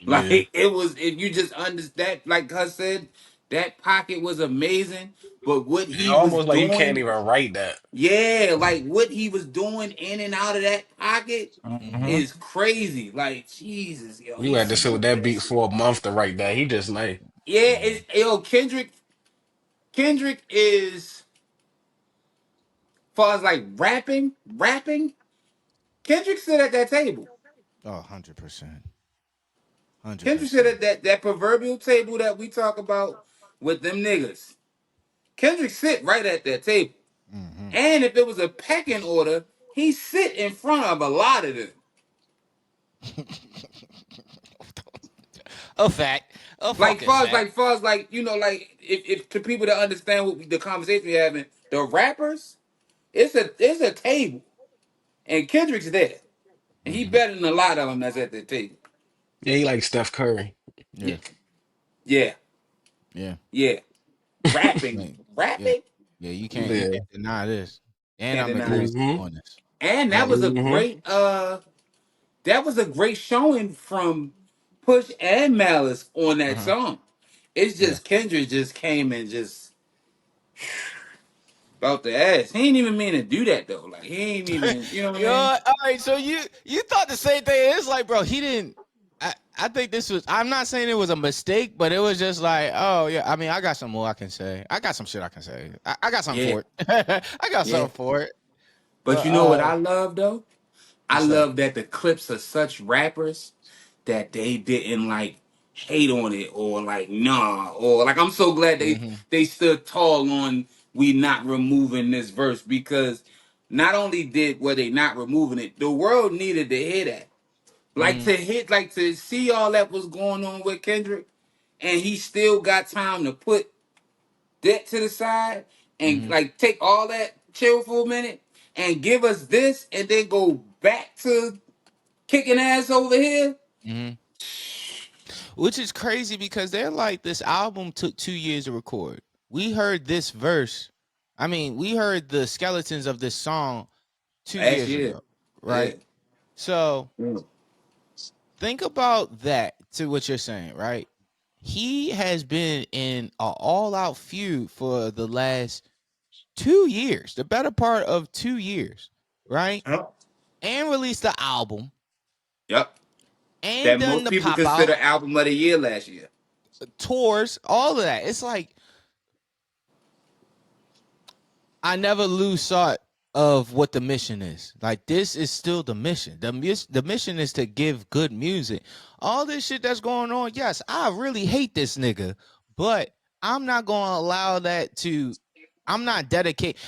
[SPEAKER 2] Like
[SPEAKER 3] Yeah.
[SPEAKER 2] it was, if you just understand, like I said, that pocket was amazing. But what
[SPEAKER 3] It's
[SPEAKER 2] he was
[SPEAKER 3] almost like you can't
[SPEAKER 2] doing,
[SPEAKER 3] even write that.
[SPEAKER 2] yeah, like what he was doing in and out of that pocket
[SPEAKER 1] Mm-hmm.
[SPEAKER 3] Mm-hmm.
[SPEAKER 2] is crazy. Like Jesus, yo,
[SPEAKER 3] You
[SPEAKER 2] he
[SPEAKER 3] had to sit with
[SPEAKER 2] smoked
[SPEAKER 3] that
[SPEAKER 2] that
[SPEAKER 3] beat
[SPEAKER 2] shit.
[SPEAKER 3] for a month to write that. He just like,
[SPEAKER 2] Yeah, it's yo Kendrick. Kendrick is, far as like rapping. Kendrick sit at that table.
[SPEAKER 1] Oh, 100%.
[SPEAKER 2] Kendrick sit
[SPEAKER 1] 100%.
[SPEAKER 2] at that proverbial table that we talk about with them niggas. Kendrick sit right at that table.
[SPEAKER 1] Mm-hmm.
[SPEAKER 2] And if it was a pecking order, he sit in front of a lot of them.
[SPEAKER 1] A fact. A
[SPEAKER 2] Like
[SPEAKER 1] fucking
[SPEAKER 2] far as
[SPEAKER 1] fact.
[SPEAKER 2] like you know, like if to people that understand the conversation we having, the rappers, it's a table, and Kendrick's there, and he
[SPEAKER 1] Mm-hmm.
[SPEAKER 2] better than a lot of them that's at the table.
[SPEAKER 3] yeah, he like Steph Curry.
[SPEAKER 2] Yeah,
[SPEAKER 1] Yeah.
[SPEAKER 2] yeah,
[SPEAKER 1] Yeah.
[SPEAKER 2] yeah. Rapping,
[SPEAKER 1] Like, yeah.
[SPEAKER 2] rapping,
[SPEAKER 1] Yeah. You
[SPEAKER 3] Yeah.
[SPEAKER 1] can't deny this. And
[SPEAKER 2] can't
[SPEAKER 1] I'm
[SPEAKER 2] deny
[SPEAKER 1] agreeing
[SPEAKER 2] it.
[SPEAKER 1] with you
[SPEAKER 3] Mm-hmm.
[SPEAKER 1] on this.
[SPEAKER 2] And
[SPEAKER 1] And
[SPEAKER 2] that
[SPEAKER 1] I'm
[SPEAKER 2] was a
[SPEAKER 1] agreeing.
[SPEAKER 3] Mm-hmm.
[SPEAKER 2] great showing from Push and Malice on that
[SPEAKER 1] Uh-huh.
[SPEAKER 2] song. It's
[SPEAKER 1] Yeah.
[SPEAKER 2] just Kendrick just came and just about the ass. He ain't even mean to do that though. Like he ain't even, you know what I
[SPEAKER 1] Yo,
[SPEAKER 2] mean?
[SPEAKER 1] all right. So you thought the same thing. It's like, bro, he didn't. I think this was. I'm not saying it was a mistake, but it was just like, oh yeah. I mean, I got some more I can say. I got some shit I can say. I got something
[SPEAKER 2] Yeah,
[SPEAKER 1] for it. I got
[SPEAKER 2] yeah.
[SPEAKER 1] something for it.
[SPEAKER 2] But
[SPEAKER 1] But
[SPEAKER 2] you know what I love though? I
[SPEAKER 1] what's that?
[SPEAKER 2] love that the Clips are such rappers that they didn't like hate on it or like nah or like I'm so glad
[SPEAKER 1] Mm-hmm.
[SPEAKER 2] they stood tall on we not removing this verse because not only did were they not removing it, the world needed to hear that. Like
[SPEAKER 1] Mm-hmm.
[SPEAKER 2] to hit, like to see all that was going on with Kendrick, and he still got time to put that to the side and
[SPEAKER 1] Mm-hmm.
[SPEAKER 2] like take all that, chill for a minute, and give us this, and then go back to kicking ass over here.
[SPEAKER 1] Mm-hmm. Which is crazy because they're like, this album took 2 years to record. We heard this verse. I mean, we heard the skeletons of this song two
[SPEAKER 2] Last
[SPEAKER 1] years
[SPEAKER 2] year,
[SPEAKER 1] ago,
[SPEAKER 2] yeah.
[SPEAKER 1] right? So
[SPEAKER 2] Mm.
[SPEAKER 1] think about that to what you're saying, right? He has been in an all-out feud for the last 2 years, the better part of 2 years, right?
[SPEAKER 2] Yep.
[SPEAKER 1] And released the album
[SPEAKER 2] Yep.
[SPEAKER 1] and
[SPEAKER 2] That
[SPEAKER 1] done
[SPEAKER 2] most
[SPEAKER 1] the
[SPEAKER 2] people
[SPEAKER 1] pop out
[SPEAKER 2] consider album of the year last year.
[SPEAKER 1] tours, all of that. It's like I never lose sight of what the mission is. Like, this is still the mission. The mission is to give good music. All this shit that's going on, yes, I really hate this nigga, but I'm not going to allow that to. I'm not dedicate.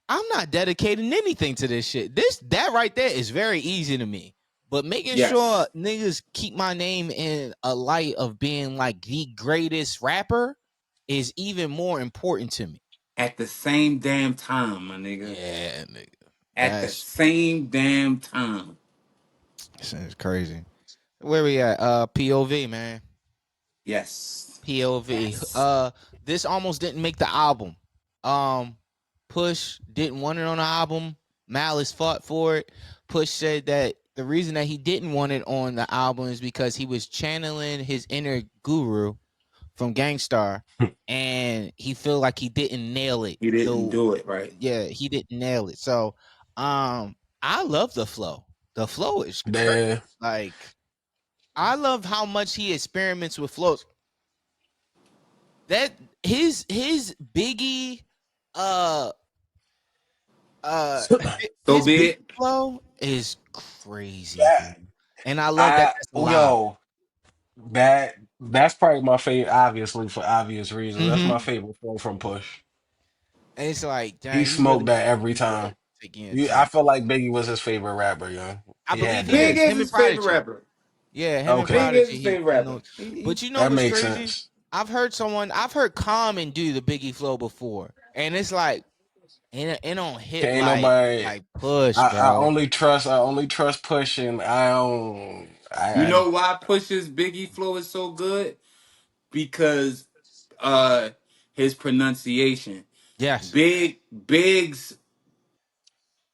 [SPEAKER 1] I'm not dedicating anything to this shit. That right there is very easy to me. But making sure
[SPEAKER 2] Yes.
[SPEAKER 1] niggas keep my name in a light of being like the greatest rapper is even more important to me.
[SPEAKER 2] At the same damn time, my nigga.
[SPEAKER 1] Yeah, nigga.
[SPEAKER 2] At the
[SPEAKER 1] That's
[SPEAKER 2] same damn time.
[SPEAKER 1] It's crazy. Where we at? POV, man.
[SPEAKER 2] Yes.
[SPEAKER 1] POV.
[SPEAKER 2] Yes.
[SPEAKER 1] This almost didn't make the album. Um, Push didn't want it on the album. Malice fought for it. Push said that the reason that he didn't want it on the album is because he was channeling his inner guru from Gangstar, and he feel like he didn't nail it.
[SPEAKER 2] You didn't
[SPEAKER 1] Though,
[SPEAKER 2] do it right.
[SPEAKER 1] yeah, he didn't nail it. So, I love the flow. The flow is crazy.
[SPEAKER 3] Yeah,
[SPEAKER 1] Like, I love how much he experiments with flows. That his Biggie, uh, uh,
[SPEAKER 2] So
[SPEAKER 1] his
[SPEAKER 2] be
[SPEAKER 1] Biggie
[SPEAKER 2] it.
[SPEAKER 1] flow is crazy,
[SPEAKER 3] that
[SPEAKER 1] dude. And I love that that's loud.
[SPEAKER 3] yo, that's probably my favorite. Obviously, for obvious reasons, that's my
[SPEAKER 1] Mm-hmm.
[SPEAKER 3] favorite flow from Push.
[SPEAKER 1] And it's like,
[SPEAKER 3] He
[SPEAKER 1] dang, he
[SPEAKER 3] smoked
[SPEAKER 1] really,
[SPEAKER 3] that every
[SPEAKER 1] he really
[SPEAKER 3] time.
[SPEAKER 1] taking it
[SPEAKER 3] You,
[SPEAKER 1] to.
[SPEAKER 3] I feel like Biggie was his favorite rapper, yo.
[SPEAKER 1] I
[SPEAKER 3] He
[SPEAKER 1] believe
[SPEAKER 3] had to
[SPEAKER 1] he
[SPEAKER 2] Big
[SPEAKER 3] be.
[SPEAKER 1] is
[SPEAKER 2] is
[SPEAKER 1] him and
[SPEAKER 2] his favorite
[SPEAKER 1] Prodigy.
[SPEAKER 2] rapper.
[SPEAKER 1] Yeah, him and
[SPEAKER 2] Big
[SPEAKER 3] Okay,
[SPEAKER 2] is
[SPEAKER 1] Prodigy.
[SPEAKER 2] his
[SPEAKER 1] He,
[SPEAKER 2] favorite
[SPEAKER 1] he
[SPEAKER 2] rapper.
[SPEAKER 1] knows. But you know
[SPEAKER 3] that
[SPEAKER 1] what's
[SPEAKER 3] makes
[SPEAKER 1] crazy?
[SPEAKER 3] sense.
[SPEAKER 1] I've heard Common do the Biggie flow before, and it's like it don't hit
[SPEAKER 3] Can't nobody.
[SPEAKER 1] like Push,
[SPEAKER 3] I
[SPEAKER 1] bro.
[SPEAKER 3] only trust. I only trust pushing. I don't.
[SPEAKER 2] You
[SPEAKER 3] I
[SPEAKER 2] know why Push's Biggie flow is so good? Because uh his pronunciation.
[SPEAKER 1] Yes,
[SPEAKER 2] Big's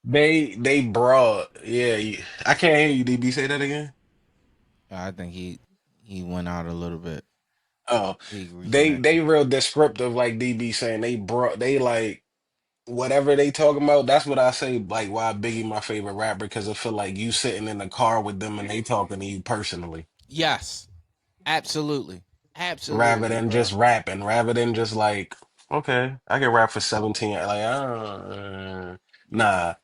[SPEAKER 3] they broad. Yeah, I can't hear you. DB, say that again.
[SPEAKER 1] I think he went out a little bit.
[SPEAKER 3] Oh,
[SPEAKER 1] He
[SPEAKER 3] they
[SPEAKER 1] reconnected.
[SPEAKER 3] they real descriptive, like DB saying. They brought. They like whatever they talking about. That's what I say. Like why Biggie my favorite rapper because I feel like you sitting in the car with them and they talking to you personally,
[SPEAKER 1] Yes, absolutely,
[SPEAKER 3] rather
[SPEAKER 1] absolutely,
[SPEAKER 3] than just
[SPEAKER 1] bro.
[SPEAKER 3] rapping, rather than just like okay, I can rap for 17. Like nah.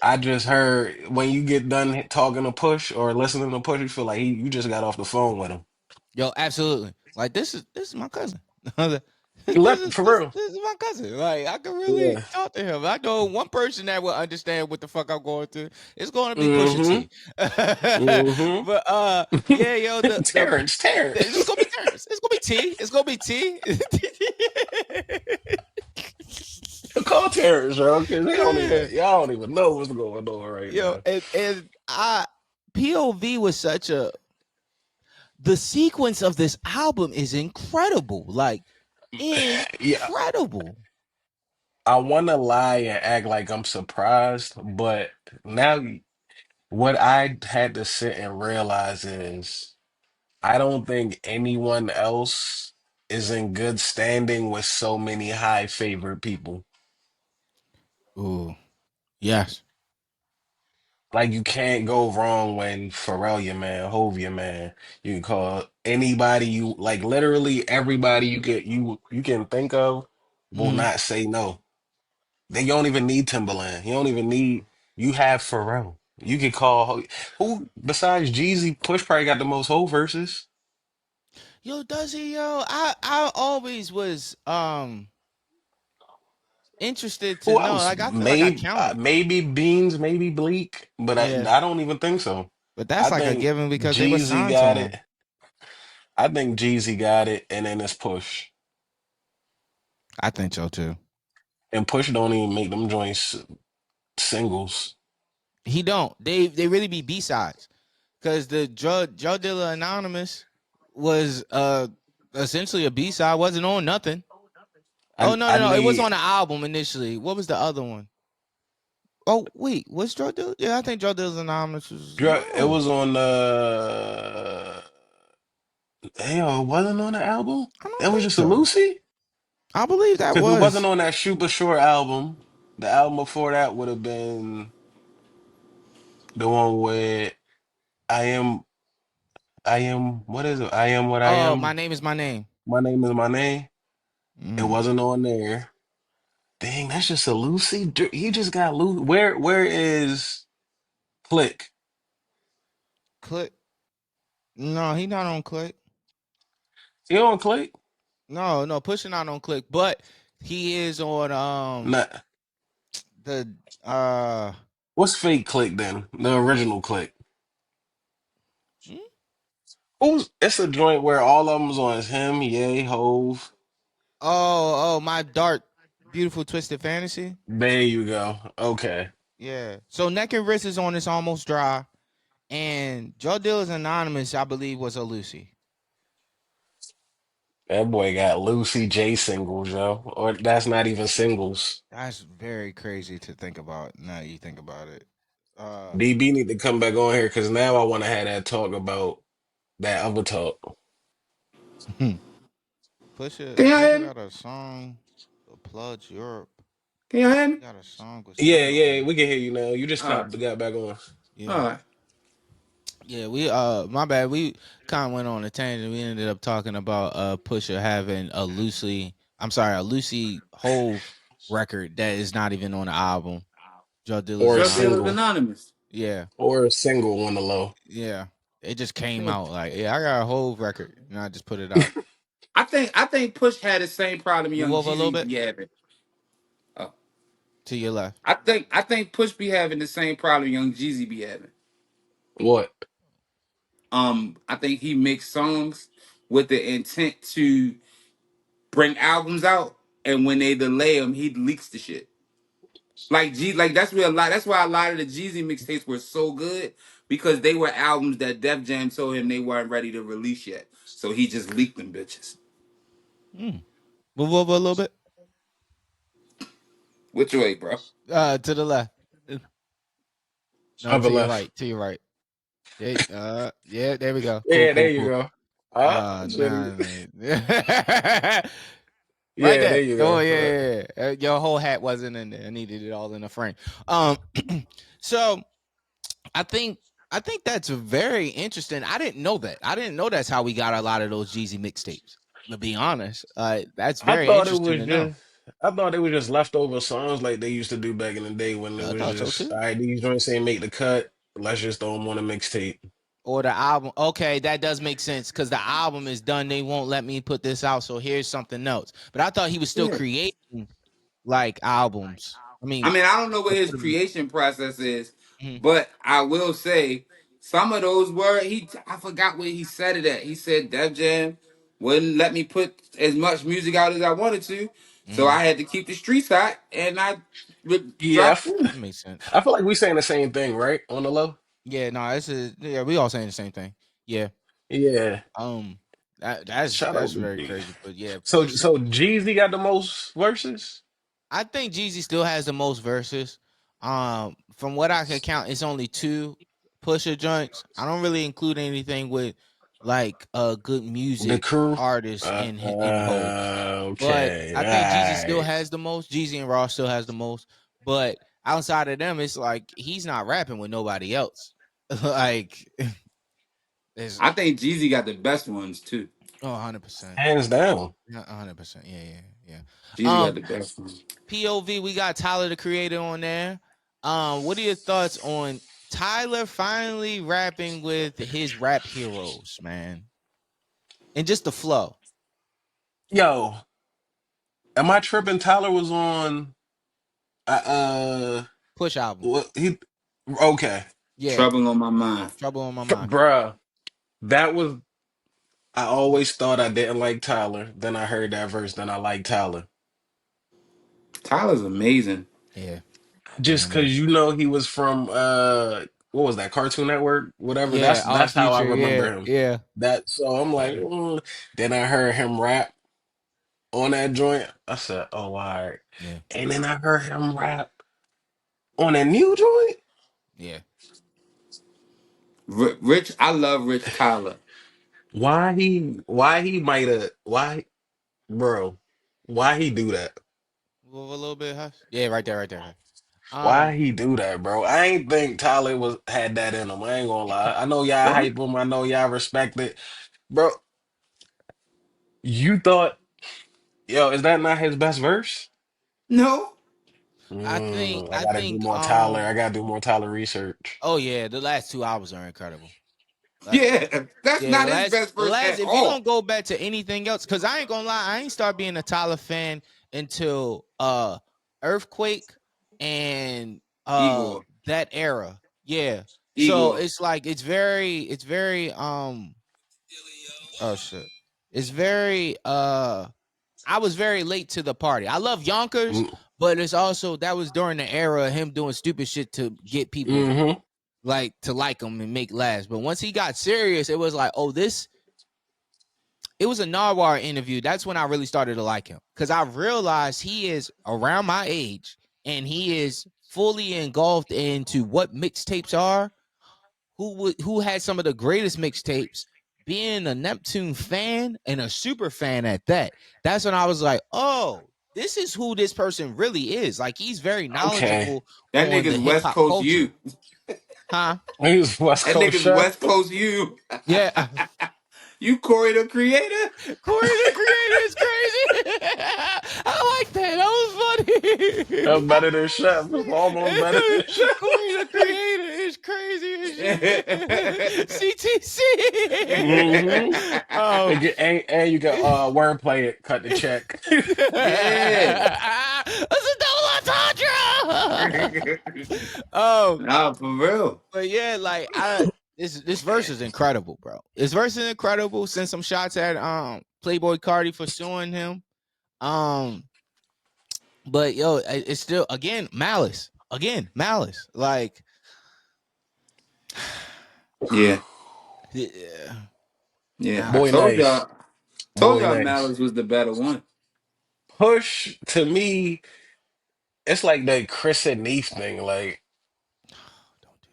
[SPEAKER 3] I just heard when you get done talking to Push or listening to Push, you feel like you just got off the phone with him.
[SPEAKER 1] Yo, absolutely. Like, this is my cousin. this is
[SPEAKER 3] For
[SPEAKER 1] this,
[SPEAKER 3] real.
[SPEAKER 1] this is my cousin. Like, I can really
[SPEAKER 3] Yeah.
[SPEAKER 1] talk to him. I know one person that will understand what the fuck I'm going through. It's going to be Pusha
[SPEAKER 3] Mm-hmm.
[SPEAKER 1] T.
[SPEAKER 3] Mm-hmm.
[SPEAKER 1] But yeah, yo,
[SPEAKER 3] Terrence.
[SPEAKER 1] it's gonna be Terrence. It's gonna be T. It's gonna be T.
[SPEAKER 3] Call Terrence, bro, because they don't
[SPEAKER 1] Yeah.
[SPEAKER 3] even y'all don't even know what's going on right
[SPEAKER 1] Yo,
[SPEAKER 3] now.
[SPEAKER 1] and I POV was such a the sequence of this album is incredible. Like,
[SPEAKER 3] Yeah,
[SPEAKER 1] incredible.
[SPEAKER 3] I want to lie and act like I'm surprised, but now what I had to sit and realize is I don't think anyone else is in good standing with so many high favorite people.
[SPEAKER 1] Ooh, yes.
[SPEAKER 3] Like you can't go wrong when Pharrell your man, Hove your man. You can call anybody you like. Literally everybody you can think of will
[SPEAKER 1] Mm-hmm.
[SPEAKER 3] not say no. They don't even need Timberland. You don't even need. You have Pharrell. You could call who besides Jeezy. Push probably got the most whole verses.
[SPEAKER 1] Yo, does he, yo? I always was interested to
[SPEAKER 3] Who
[SPEAKER 1] know.
[SPEAKER 3] else?
[SPEAKER 1] Like, I feel like I counted.
[SPEAKER 3] Maybe Beans, maybe Bleak, but
[SPEAKER 1] Yeah,
[SPEAKER 3] I don't even think so.
[SPEAKER 1] but that's
[SPEAKER 3] I
[SPEAKER 1] like a
[SPEAKER 3] think
[SPEAKER 1] given because they were
[SPEAKER 3] Jeezy
[SPEAKER 1] signed to
[SPEAKER 3] got
[SPEAKER 1] him.
[SPEAKER 3] it. I think Jeezy got it, and then it's Push.
[SPEAKER 1] I think so too.
[SPEAKER 3] And Push don't even make them joints singles.
[SPEAKER 1] He don't. They really be B sides because the drug dealer anonymous was essentially a B side. Wasn't on nothing. Oh no
[SPEAKER 3] I
[SPEAKER 1] no no! It was
[SPEAKER 3] need
[SPEAKER 1] on the album initially. What was the other one? Oh wait, what's drug dealer? Yeah, I think drug dealer anonymous was
[SPEAKER 3] it
[SPEAKER 1] no.
[SPEAKER 3] was on it wasn't on the album.
[SPEAKER 1] I don't
[SPEAKER 3] It was
[SPEAKER 1] think
[SPEAKER 3] just a
[SPEAKER 1] so.
[SPEAKER 3] Lucy.
[SPEAKER 1] I believe that
[SPEAKER 3] Because it wasn't
[SPEAKER 1] was.
[SPEAKER 3] on that Super Short album. The album before that would have been the one with I am what is it? I am what I
[SPEAKER 1] Oh, my
[SPEAKER 3] am.
[SPEAKER 1] name is my name.
[SPEAKER 3] My name is my name. It
[SPEAKER 1] Mm.
[SPEAKER 3] wasn't on there. Dang, that's just a Lucy. He just got Lucy. Where is Click?
[SPEAKER 1] Click. No, he not on Click.
[SPEAKER 3] He on Click?
[SPEAKER 1] No, no, pushing out on Click, but he is on
[SPEAKER 3] Not.
[SPEAKER 1] the uh
[SPEAKER 3] What's fake Click then? The original Click.
[SPEAKER 1] hmm?
[SPEAKER 3] Who's? It's a joint where all of them's on. It's him, Ye, Hove.
[SPEAKER 1] oh my dark, beautiful twisted fantasy.
[SPEAKER 3] There you go. Okay.
[SPEAKER 1] Yeah. So Neck and Wrist is on It's Almost Dry, and Joe Dealer's Anonymous, I believe, was a Lucy.
[SPEAKER 3] That boy got Lucy J singles, yo. Or that's not even singles.
[SPEAKER 1] That's very crazy to think about. Now you think about it. Uh,
[SPEAKER 3] DB need to come back on here because now I want to have that talk about that other talk.
[SPEAKER 2] Can y'all hear
[SPEAKER 1] Pusha
[SPEAKER 2] me?
[SPEAKER 1] got a song, The Plugs Europe.
[SPEAKER 2] Can y'all hear
[SPEAKER 1] He
[SPEAKER 2] me?
[SPEAKER 1] got a song with
[SPEAKER 3] Yeah,
[SPEAKER 1] somebody.
[SPEAKER 3] yeah, we can hear you now. You just
[SPEAKER 2] All right.
[SPEAKER 3] got back on.
[SPEAKER 2] All
[SPEAKER 1] Yeah.
[SPEAKER 2] right.
[SPEAKER 1] Yeah, we my bad. We kind of went on a tangent. We ended up talking about Pusha having a Lucy Hove record that is not even on the album. Drug Dealers
[SPEAKER 3] Or a
[SPEAKER 2] Drug dealers
[SPEAKER 1] Anonymous.
[SPEAKER 3] single.
[SPEAKER 2] anonymous.
[SPEAKER 1] Yeah,
[SPEAKER 3] Or a single on the low.
[SPEAKER 1] yeah. It just came
[SPEAKER 2] Well,
[SPEAKER 1] out like, yeah, I got a Hove record, and I just put it out.
[SPEAKER 2] I think Push had the same problem
[SPEAKER 1] Move
[SPEAKER 2] Young
[SPEAKER 1] over a little
[SPEAKER 2] Jeezy
[SPEAKER 1] bit
[SPEAKER 2] be having. Oh,
[SPEAKER 1] to your left.
[SPEAKER 2] I think Push be having the same problem Young Jeezy be having.
[SPEAKER 3] What?
[SPEAKER 2] I think he makes songs with the intent to bring albums out, and when they delay him, he leaks the shit. Like that's where a lot. That's why a lot of the Jeezy mixtapes were so good because they were albums that Def Jam told him they weren't ready to release yet, so he just leaked them bitches.
[SPEAKER 1] Mm. Move over a little bit
[SPEAKER 2] Which way, bro?
[SPEAKER 1] to the left. No,
[SPEAKER 3] Other
[SPEAKER 1] to your
[SPEAKER 3] left.
[SPEAKER 1] right. To your right. Yeah, there we go. Cool,
[SPEAKER 3] Yeah, there
[SPEAKER 1] cool,
[SPEAKER 3] you
[SPEAKER 1] cool.
[SPEAKER 3] go. Ah,
[SPEAKER 1] Nah,
[SPEAKER 3] shit.
[SPEAKER 1] man. Right
[SPEAKER 3] Yeah, there
[SPEAKER 1] there.
[SPEAKER 3] you
[SPEAKER 1] Oh
[SPEAKER 3] go.
[SPEAKER 1] yeah. Your whole hat wasn't in there. I needed it all in a frame. Um, so I think I think that's very interesting. I didn't know that. I didn't know that's how we got a lot of those Jeezy mixtapes. To be honest, that's
[SPEAKER 3] I
[SPEAKER 1] very
[SPEAKER 3] thought it
[SPEAKER 1] interesting
[SPEAKER 3] was
[SPEAKER 1] to know.
[SPEAKER 3] just I thought it was just leftover songs like they used to do back in the day when it
[SPEAKER 1] I
[SPEAKER 3] was
[SPEAKER 1] thought so
[SPEAKER 3] just
[SPEAKER 1] too.
[SPEAKER 3] all right, these joints ain't make the cut. Let's just throw them on a mixtape.
[SPEAKER 1] Or the album. Okay, that does make sense because the album is done. They won't let me put this out. So here's something else. But I thought he was still
[SPEAKER 2] Yeah.
[SPEAKER 1] creating like albums. I
[SPEAKER 2] I
[SPEAKER 1] mean,
[SPEAKER 2] mean, I don't know what
[SPEAKER 1] it
[SPEAKER 2] his
[SPEAKER 1] could have been.
[SPEAKER 2] creation process is,
[SPEAKER 1] Mhm.
[SPEAKER 2] but I will say some of those were he. I forgot where he said it at. He said Def Jam wouldn't let me put as much music out as I wanted to, so
[SPEAKER 1] Mhm.
[SPEAKER 2] I had to keep the streets hot, and I would
[SPEAKER 3] Yeah,
[SPEAKER 2] drop them.
[SPEAKER 1] That makes sense.
[SPEAKER 3] I feel like we saying the same thing, right? On the low.
[SPEAKER 1] Yeah, no, yeah, we all saying the same thing. Yeah.
[SPEAKER 3] Yeah.
[SPEAKER 1] Um that's
[SPEAKER 3] Shout out
[SPEAKER 1] that's
[SPEAKER 3] to
[SPEAKER 1] very
[SPEAKER 3] G.
[SPEAKER 1] crazy. But yeah,
[SPEAKER 3] So
[SPEAKER 1] push.
[SPEAKER 3] so Jeezy got the most verses?
[SPEAKER 1] I think Jeezy still has the most verses. From what I can count, it's only two Pusher joints. I don't really include anything with like good
[SPEAKER 3] The
[SPEAKER 1] music
[SPEAKER 3] crew?
[SPEAKER 1] artists in Hove. But
[SPEAKER 3] Okay.
[SPEAKER 1] I think Jeezy
[SPEAKER 3] All
[SPEAKER 1] still
[SPEAKER 3] right.
[SPEAKER 1] has the most. Jeezy and Ross still has the most. But outside of them, it's like he's not rapping with nobody else. Like, it's
[SPEAKER 2] I think Jeezy got the best ones too.
[SPEAKER 1] 100%.
[SPEAKER 3] Hands down.
[SPEAKER 1] 100%. Yeah.
[SPEAKER 2] Jeezy got the best ones.
[SPEAKER 1] POV, we got Tyler the Creator on there. What are your thoughts on Tyler finally rapping with his rap heroes, man? And just the flow.
[SPEAKER 3] Yo, am I tripping? Tyler was on
[SPEAKER 1] Push album.
[SPEAKER 3] what he okay.
[SPEAKER 1] Yeah.
[SPEAKER 2] Trouble on my mind.
[SPEAKER 1] Trouble on my mind.
[SPEAKER 3] Bruh. That was I always thought I didn't like Tyler. Then I heard that verse, then I liked Tyler.
[SPEAKER 2] Tyler's amazing.
[SPEAKER 1] Yeah.
[SPEAKER 3] Just cause he was from what was that, Cartoon Network? Whatever.
[SPEAKER 1] Yeah. Our
[SPEAKER 3] That's how I
[SPEAKER 1] future. Yeah.
[SPEAKER 3] remember him.
[SPEAKER 1] Yeah.
[SPEAKER 3] That so I'm like, then I heard him rap on that joint. I said, oh, all right.
[SPEAKER 1] Yeah.
[SPEAKER 3] And then I heard him rap on a new joint.
[SPEAKER 1] Yeah.
[SPEAKER 2] Rich, I love Rich Tyler.
[SPEAKER 3] Why he might have why bro, why he do that?
[SPEAKER 1] Move a little bit, hush. Yeah, right there, right there. Right.
[SPEAKER 3] Why he do that, bro? I ain't think Tyler was had that in him. I ain't gonna lie. I know y'all
[SPEAKER 2] What?
[SPEAKER 3] hype him. I know y'all respect it, bro. You thought, yo, is that not his best verse?
[SPEAKER 2] No.
[SPEAKER 3] I
[SPEAKER 1] I
[SPEAKER 3] gotta do
[SPEAKER 1] think
[SPEAKER 3] more Tyler. I gotta do more Tyler research.
[SPEAKER 1] oh yeah, the last 2 hours are incredible. Like,
[SPEAKER 2] Yeah, that's
[SPEAKER 1] yeah,
[SPEAKER 2] not his best
[SPEAKER 1] the
[SPEAKER 2] verse
[SPEAKER 1] last
[SPEAKER 2] at
[SPEAKER 1] if you're gonna
[SPEAKER 2] all.
[SPEAKER 1] go back to anything else, because I ain't gonna lie, I ain't start being a Tyler fan until Earthquake and
[SPEAKER 2] Igor.
[SPEAKER 1] that era. Yeah. So
[SPEAKER 2] Igor.
[SPEAKER 1] it's like it's very oh shit. It's very I was very late to the party. I love Yonkers, but it's also that was during the era of him doing stupid shit to get people
[SPEAKER 3] Mm-hmm.
[SPEAKER 1] like to like him and make laughs. But once he got serious, it was like, oh, this. It was a Narwhal interview. That's when I really started to like him because I realized he is around my age and he is fully engulfed into what mixtapes are. Who had some of the greatest mixtapes? Being a Neptune fan and a super fan at that. That's when I was like, oh, this is who this person really is. Like he's very
[SPEAKER 3] Okay.
[SPEAKER 1] knowledgeable
[SPEAKER 2] That
[SPEAKER 1] on the
[SPEAKER 2] nigga's
[SPEAKER 1] hip
[SPEAKER 2] West
[SPEAKER 1] hop
[SPEAKER 2] Coast
[SPEAKER 1] culture,
[SPEAKER 2] U.
[SPEAKER 1] huh?
[SPEAKER 3] He was West
[SPEAKER 2] That
[SPEAKER 3] Coast
[SPEAKER 2] nigga's
[SPEAKER 3] chef.
[SPEAKER 2] West Coast U.
[SPEAKER 1] Yeah.
[SPEAKER 2] You Corey the Creator?
[SPEAKER 1] Corey the Creator is crazy. I like that. That was
[SPEAKER 3] That's
[SPEAKER 1] funny.
[SPEAKER 3] better than chef. It's almost better than chef.
[SPEAKER 1] Corey the Creator is crazy as shit. CTC.
[SPEAKER 3] Mm-hmm.
[SPEAKER 1] Oh.
[SPEAKER 3] And you can wordplay it, cut the check.
[SPEAKER 2] Yeah.
[SPEAKER 1] That's a double entendre. Oh,
[SPEAKER 2] Nah, for real.
[SPEAKER 1] but yeah, like this verse is incredible, bro. This verse is incredible. Send some shots at Playboy Cardi for suing him. But yo, it's still again Malice. Again, Malice. Like
[SPEAKER 2] Yeah.
[SPEAKER 1] yeah.
[SPEAKER 2] Yeah. I
[SPEAKER 3] Boy,
[SPEAKER 1] Malice.
[SPEAKER 2] told
[SPEAKER 3] nice.
[SPEAKER 2] y'all. Told
[SPEAKER 3] Boy,
[SPEAKER 2] y'all
[SPEAKER 3] nice.
[SPEAKER 2] Malice was the better one.
[SPEAKER 3] Push to me, it's like the Chris and Neef thing. Like
[SPEAKER 1] Don't do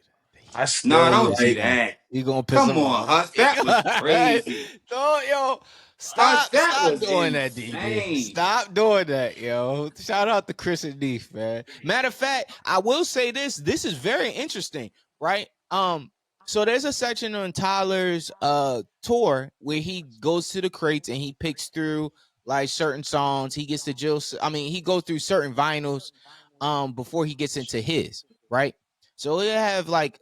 [SPEAKER 1] that.
[SPEAKER 3] I
[SPEAKER 2] Nah,
[SPEAKER 3] still
[SPEAKER 2] don't
[SPEAKER 1] Piss
[SPEAKER 2] do
[SPEAKER 1] him
[SPEAKER 3] like.
[SPEAKER 1] off.
[SPEAKER 2] that.
[SPEAKER 1] You gonna piss
[SPEAKER 2] Come
[SPEAKER 1] him
[SPEAKER 2] on,
[SPEAKER 1] off.
[SPEAKER 2] Hus. That was crazy.
[SPEAKER 1] Don't yo
[SPEAKER 2] Hus,
[SPEAKER 1] stop
[SPEAKER 2] that was
[SPEAKER 1] doing that, DB.
[SPEAKER 2] insane.
[SPEAKER 1] Stop doing that, yo. Shout out to Chris and Neef, man. Matter of fact, I will say this. This is very interesting, right? So there's a section on Tyler's tour where he goes to the crates and he picks through like certain songs. He gets to he goes through certain vinyls before he gets into his, right? So he'll have like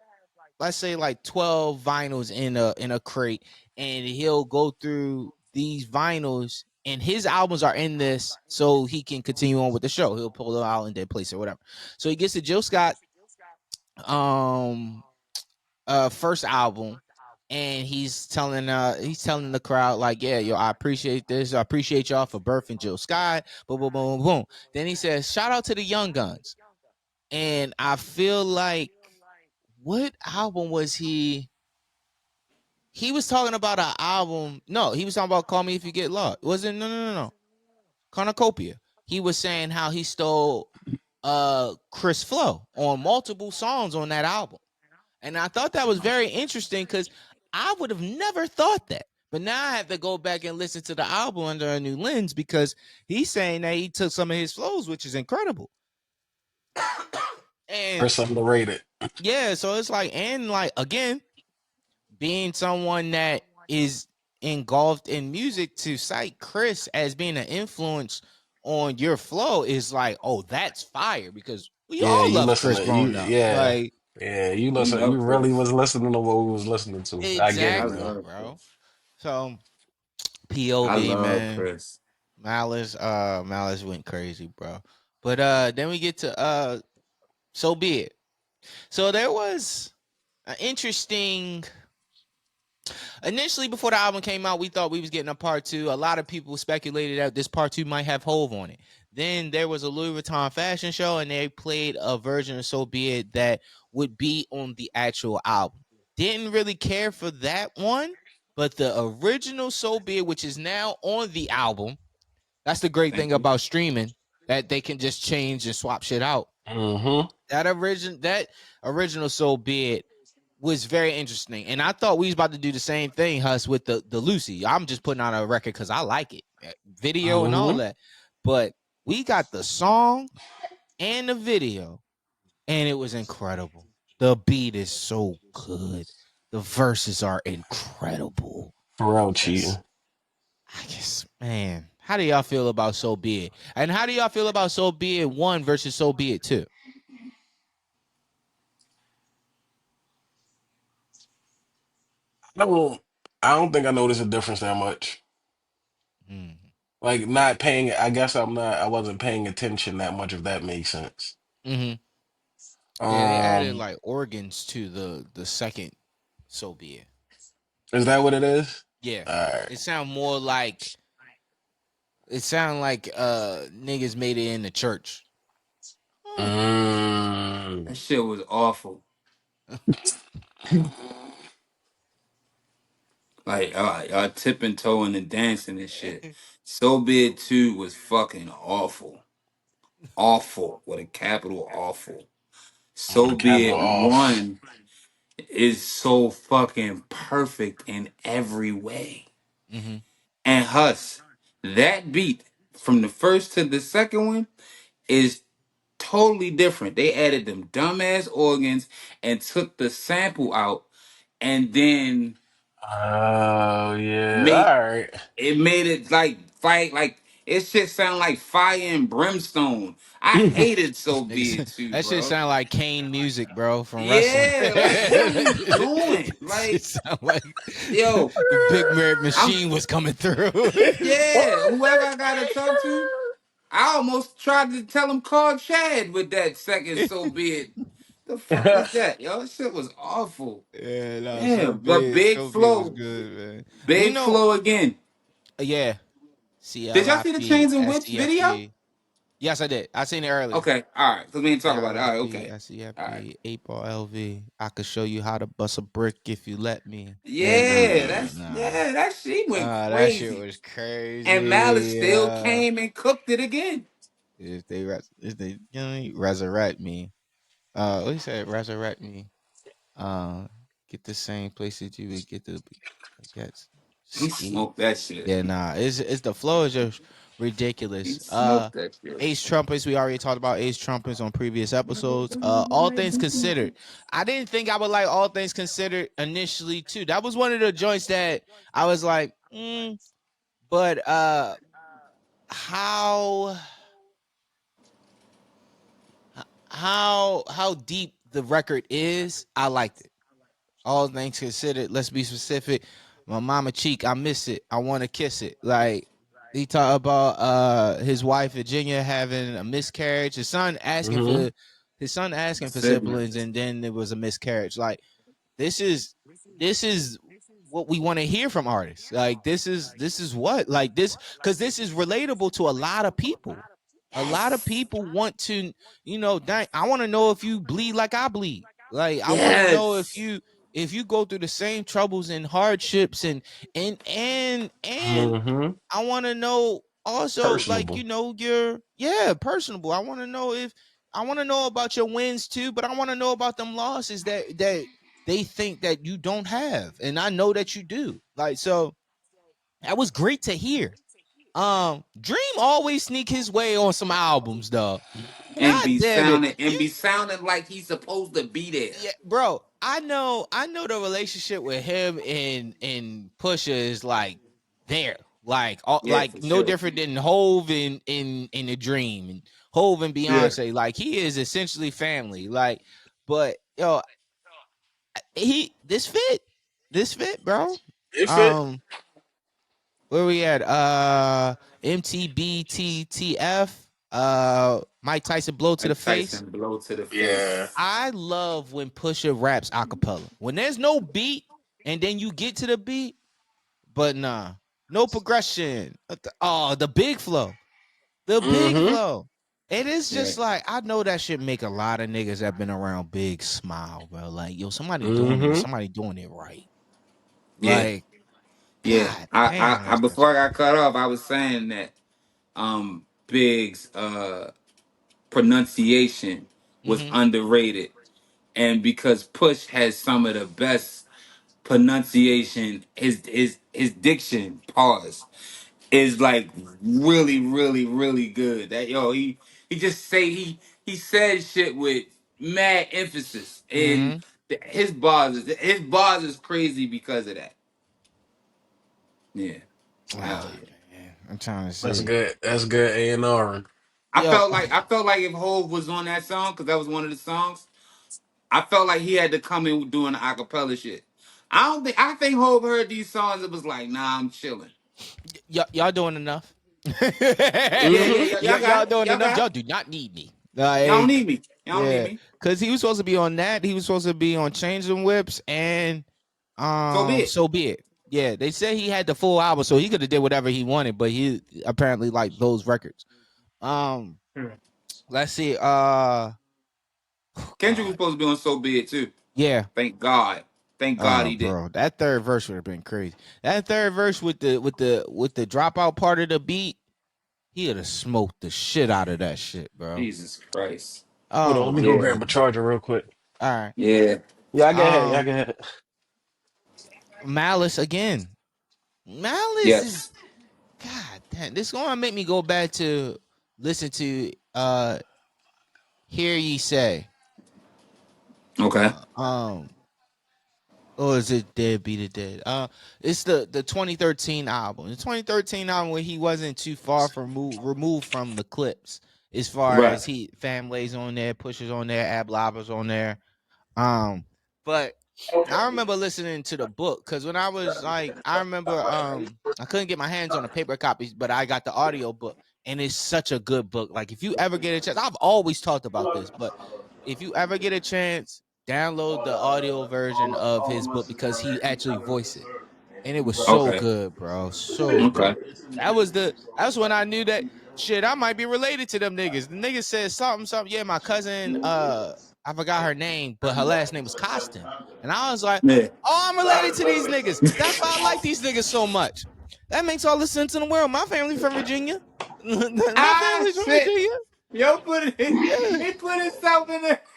[SPEAKER 1] let's say like 12 vinyls in a crate and he'll go through these vinyls and his albums are in this so he can continue on with the show. He'll pull them out and then place or whatever. So he gets to Jill Scott um first album and he's telling the crowd like, yeah, yo, I appreciate this. I appreciate y'all for birthing Jill Scott. Boom, boom, boom, boom. Then he says, shout out to the Young Guns. And I feel like what album was he? He was talking about an album. No, he was talking about Call Me If You Get Lost. Was it? No. Cornucopia. He was saying how he stole Chris Flow on multiple songs on that album. And I thought that was very interesting because I would have never thought that. But now I have to go back and listen to the album under a new lens because he's saying that he took some of his flows, which is incredible. And
[SPEAKER 3] Chris underrated.
[SPEAKER 1] yeah, so it's like, and like again, being someone that is engulfed in music, to cite Chris as being an influence on your flow is like, oh, that's fire, because we
[SPEAKER 3] Yeah,
[SPEAKER 1] all
[SPEAKER 3] you
[SPEAKER 1] loved
[SPEAKER 3] listen
[SPEAKER 1] Chris
[SPEAKER 3] to you.
[SPEAKER 1] growing up.
[SPEAKER 3] Yeah,
[SPEAKER 1] Like,
[SPEAKER 3] yeah, you
[SPEAKER 2] We
[SPEAKER 3] listen. You
[SPEAKER 2] love
[SPEAKER 3] really
[SPEAKER 2] Chris.
[SPEAKER 3] was listening to what we was listening to. I get
[SPEAKER 2] I
[SPEAKER 3] it now.
[SPEAKER 1] exactly,
[SPEAKER 2] love
[SPEAKER 1] bro.
[SPEAKER 2] Chris.
[SPEAKER 1] So
[SPEAKER 2] I
[SPEAKER 1] POV,
[SPEAKER 2] love
[SPEAKER 1] man.
[SPEAKER 2] Chris.
[SPEAKER 1] Malice went crazy, bro. But then we get to So Be It. So there was an interesting, initially before the album came out, we thought we was getting a part two. A lot of people speculated that this part two might have Hove on it. Then there was a Louis Vuitton fashion show, and they played a version of So Be It that would be on the actual album. Didn't really care for that one, but the original So Be It, which is now on the album, that's the great thing
[SPEAKER 2] Thank you.
[SPEAKER 1] about streaming, that they can just change and swap shit out.
[SPEAKER 3] Mm-hmm.
[SPEAKER 1] That original So Be It was very interesting. And I thought we was about to do the same thing, Huss, with the Lucy. I'm just putting out a record because I like it. Video and all
[SPEAKER 3] Mm-hmm.
[SPEAKER 1] that. But we got the song and the video, and it was incredible. The beat is so good. The verses are incredible.
[SPEAKER 3] Pharrell
[SPEAKER 1] Yes.
[SPEAKER 3] cheating.
[SPEAKER 1] I guess, man. How do y'all feel about So Be It? And how do y'all feel about So Be It 1 versus So Be It 2?
[SPEAKER 3] I don't. I don't think I noticed a difference that much.
[SPEAKER 1] Mm.
[SPEAKER 3] Like not paying. I guess I'm not. I wasn't paying attention that much. If that makes sense.
[SPEAKER 1] Mm-hmm. Yeah, they added
[SPEAKER 3] Um,
[SPEAKER 1] like organs to the second So Be It.
[SPEAKER 3] is that what it is?
[SPEAKER 1] Yeah.
[SPEAKER 3] All right.
[SPEAKER 1] It sound more like, it sound like niggas made it in the church. Hmm.
[SPEAKER 3] Mm.
[SPEAKER 2] That shit was awful. Like tipping toeing and dancing and shit. So Bid 2 was fucking awful. Awful with a capital awful.
[SPEAKER 3] With
[SPEAKER 2] So
[SPEAKER 3] a capital
[SPEAKER 2] Bid
[SPEAKER 3] off.
[SPEAKER 2] 1 is so fucking perfect in every way.
[SPEAKER 1] Mm-hmm.
[SPEAKER 2] And Huss, that beat from the first to the second one is totally different. They added them dumbass organs and took the sample out and then
[SPEAKER 3] Oh yeah.
[SPEAKER 2] made
[SPEAKER 3] All right.
[SPEAKER 2] made it like fight like it shit sound like fire and brimstone. I hated So Be It too,
[SPEAKER 1] That shit
[SPEAKER 2] bro.
[SPEAKER 1] sound like Kane music, bro, from wrestling.
[SPEAKER 2] Yeah, like what are we doing?
[SPEAKER 1] It
[SPEAKER 2] Like,
[SPEAKER 1] sound like
[SPEAKER 2] yo,
[SPEAKER 1] the Big Red
[SPEAKER 2] I'm
[SPEAKER 1] Machine was coming through.
[SPEAKER 2] yeah, whoever I gotta talk to, I almost tried to tell him call Chad with that second So Be It. The fuck is that, yo? That shit was awful.
[SPEAKER 1] Yeah, no,
[SPEAKER 2] Yeah, but
[SPEAKER 1] So be it was good, man. You
[SPEAKER 2] Big
[SPEAKER 1] know,
[SPEAKER 2] Flow again.
[SPEAKER 1] yeah,
[SPEAKER 2] Did y'all see the
[SPEAKER 1] CLIP,
[SPEAKER 2] Chains and Whips video?
[SPEAKER 1] SCFG. Yes, I did. I seen it earlier.
[SPEAKER 2] Okay, all right. Cause we didn't talk about it. All right,
[SPEAKER 1] CLIP,
[SPEAKER 2] okay, all right.
[SPEAKER 1] SCFG, 8 Ball LV. I could show you how to bust a brick if you let me. Yeah,
[SPEAKER 2] Yeah, that shit went
[SPEAKER 1] that shit
[SPEAKER 2] crazy.
[SPEAKER 1] was
[SPEAKER 2] And Malice
[SPEAKER 1] crazy.
[SPEAKER 2] still came and cooked it again.
[SPEAKER 1] If they resurrect me, what he said, resurrect me. Uh, get the same place that you would get the, I guess,
[SPEAKER 2] He
[SPEAKER 1] ski.
[SPEAKER 2] smoked that shit.
[SPEAKER 1] Yeah, nah, it's the flow is just
[SPEAKER 2] He
[SPEAKER 1] ridiculous.
[SPEAKER 2] smoked that shit.
[SPEAKER 1] Ace Trumpets, we already talked about Ace Trumpets on previous episodes. All things considered, I didn't think I would like All Things Considered initially too. That was one of the joints that I was like, but how how deep the record is, I liked it. All things considered, let's be specific. My mama cheek, I miss it. I want to kiss it. Like, he talked about his wife Virginia having a miscarriage.
[SPEAKER 3] Mm-hmm.
[SPEAKER 1] His son asking for siblings,
[SPEAKER 2] Siblings.
[SPEAKER 1] and then there was a miscarriage. Like, this is this is what we want to hear from artists. Like, this is what, like, this, because this is relatable to a lot of people. A lot of
[SPEAKER 2] Yes.
[SPEAKER 1] people want to, dang, I want to know if you bleed like I bleed. Like, I want to know
[SPEAKER 2] Yes.
[SPEAKER 1] if you go through the same troubles and hardships, and
[SPEAKER 3] Mm-hmm.
[SPEAKER 1] I want to know also, like,
[SPEAKER 3] Personable.
[SPEAKER 1] your, yeah, personable. I want to know about your wins too, but I want to know about them losses that they think that you don't have, and I know that you do. Like, so that was great to hear. Dream always sneak his way on some albums, though. God damn it.
[SPEAKER 2] and be sounding like he's supposed to be there.
[SPEAKER 1] Yeah, bro. I know the relationship with him and Pusha is like there. Like
[SPEAKER 2] Yeah, for
[SPEAKER 1] like no
[SPEAKER 2] sure.
[SPEAKER 1] different than Hove in the dream and Hove and
[SPEAKER 2] Yeah.
[SPEAKER 1] Beyonce. Like he is essentially family. Like, but yo, he this fit, bro.
[SPEAKER 3] It fit.
[SPEAKER 1] Um, where we at? MTBTTF. Mike Tyson blow to the
[SPEAKER 2] Like
[SPEAKER 1] face.
[SPEAKER 2] Tyson blow to the
[SPEAKER 3] Yeah.
[SPEAKER 2] face.
[SPEAKER 1] I love when Pusha raps acapella. When there's no beat and then you get to the beat, but nah, no progression. Oh, the big flow. The big
[SPEAKER 3] Mm-hmm.
[SPEAKER 1] flow. It is
[SPEAKER 2] Yeah.
[SPEAKER 1] just like I know that shit make a lot of niggas that been around Big smile, bro. Like, yo, somebody doing it,
[SPEAKER 3] Mm-hmm.
[SPEAKER 1] somebody doing it right.
[SPEAKER 2] Yeah.
[SPEAKER 1] Like,
[SPEAKER 2] Yeah.
[SPEAKER 1] god damn,
[SPEAKER 2] I
[SPEAKER 1] that's good
[SPEAKER 2] before
[SPEAKER 1] shit.
[SPEAKER 2] I got cut off, I was saying that Big's pronunciation was
[SPEAKER 1] Mm-hmm.
[SPEAKER 2] underrated. And because Push has some of the best pronunciation, his diction pause is like really, really, really good. That he just say he says shit with mad emphasis, and
[SPEAKER 1] Mm-hmm.
[SPEAKER 2] his bars is crazy because of that. Yeah, hell
[SPEAKER 1] Ah,
[SPEAKER 2] yeah.
[SPEAKER 1] man. I'm trying to
[SPEAKER 3] That's
[SPEAKER 1] see.
[SPEAKER 3] good. That's good A&R.
[SPEAKER 1] Yo,
[SPEAKER 2] I felt like if Hove was on that song, because that was one of the songs, I felt like he had to come in doing the acapella shit. I think Hove heard these songs. It was like, nah, I'm chilling.
[SPEAKER 1] y'all doing enough.
[SPEAKER 2] Yeah,
[SPEAKER 3] Mm-hmm.
[SPEAKER 2] y'all got
[SPEAKER 1] Y'all
[SPEAKER 2] it.
[SPEAKER 1] doing
[SPEAKER 2] Y'all
[SPEAKER 1] enough.
[SPEAKER 2] got
[SPEAKER 1] Y'all
[SPEAKER 2] it.
[SPEAKER 1] do not need me.
[SPEAKER 2] Y'all don't
[SPEAKER 1] Like,
[SPEAKER 2] need me. Y'all don't need
[SPEAKER 1] yeah,
[SPEAKER 2] me.
[SPEAKER 1] because he was supposed to be on that. He was supposed to be on Change Them Whips and
[SPEAKER 2] So be it.
[SPEAKER 1] So Be It. Yeah, they said he had the full album, so he could have did whatever he wanted, but he apparently liked those records. Um, let's see. Oh
[SPEAKER 2] Kendrick was
[SPEAKER 1] God,
[SPEAKER 2] supposed to be on So Be It too.
[SPEAKER 1] yeah.
[SPEAKER 2] Thank God. Thank God he didn't.
[SPEAKER 1] Bro, that third verse would have been crazy. That third verse with the dropout part of the beat, he would have smoked the shit out of that shit, bro.
[SPEAKER 2] Jesus Christ.
[SPEAKER 3] Hold on, let
[SPEAKER 1] Oh
[SPEAKER 3] me go
[SPEAKER 2] Yeah.
[SPEAKER 3] grab
[SPEAKER 1] man.
[SPEAKER 3] my charger real quick.
[SPEAKER 1] All right.
[SPEAKER 2] Yeah.
[SPEAKER 3] Yeah, I go ahead. Yeah,
[SPEAKER 1] Um,
[SPEAKER 3] go ahead.
[SPEAKER 1] Malice again. Malice is
[SPEAKER 2] Yes.
[SPEAKER 1] God damn. This is gonna make me go back to listen to Hear Ye Say.
[SPEAKER 2] Okay.
[SPEAKER 1] Um, or is it Dead Be the Dead? It's the 2013 album. The 2013 album where he wasn't too far from removed from the Clipse. As far
[SPEAKER 2] Right.
[SPEAKER 1] as he Family's on there, Pusher's on there, Ab Lava's on there. Um, but I remember listening to the book because when I was like, I remember I couldn't get my hands on the paper copies, but I got the audio book, and it's such a good book. Like if you ever get a chance, I've always talked about this, but if you ever get a chance, download the audio version of his book because he actually voiced it, and it was so
[SPEAKER 2] Okay.
[SPEAKER 1] good, bro, so
[SPEAKER 2] Okay.
[SPEAKER 1] good. That's when I knew that shit. I might be related to them niggas. The niggas said something. Yeah, my cousin, I forgot her name, but her last name was Costin. And I was like,
[SPEAKER 2] Yeah.
[SPEAKER 1] oh, I'm related to these niggas. That's why I like these niggas so much. That makes all the sense in the world. My family from Virginia. My
[SPEAKER 2] Ah
[SPEAKER 1] family's from
[SPEAKER 2] shit.
[SPEAKER 1] Virginia.
[SPEAKER 2] Yo put it
[SPEAKER 1] Yeah,
[SPEAKER 2] he put himself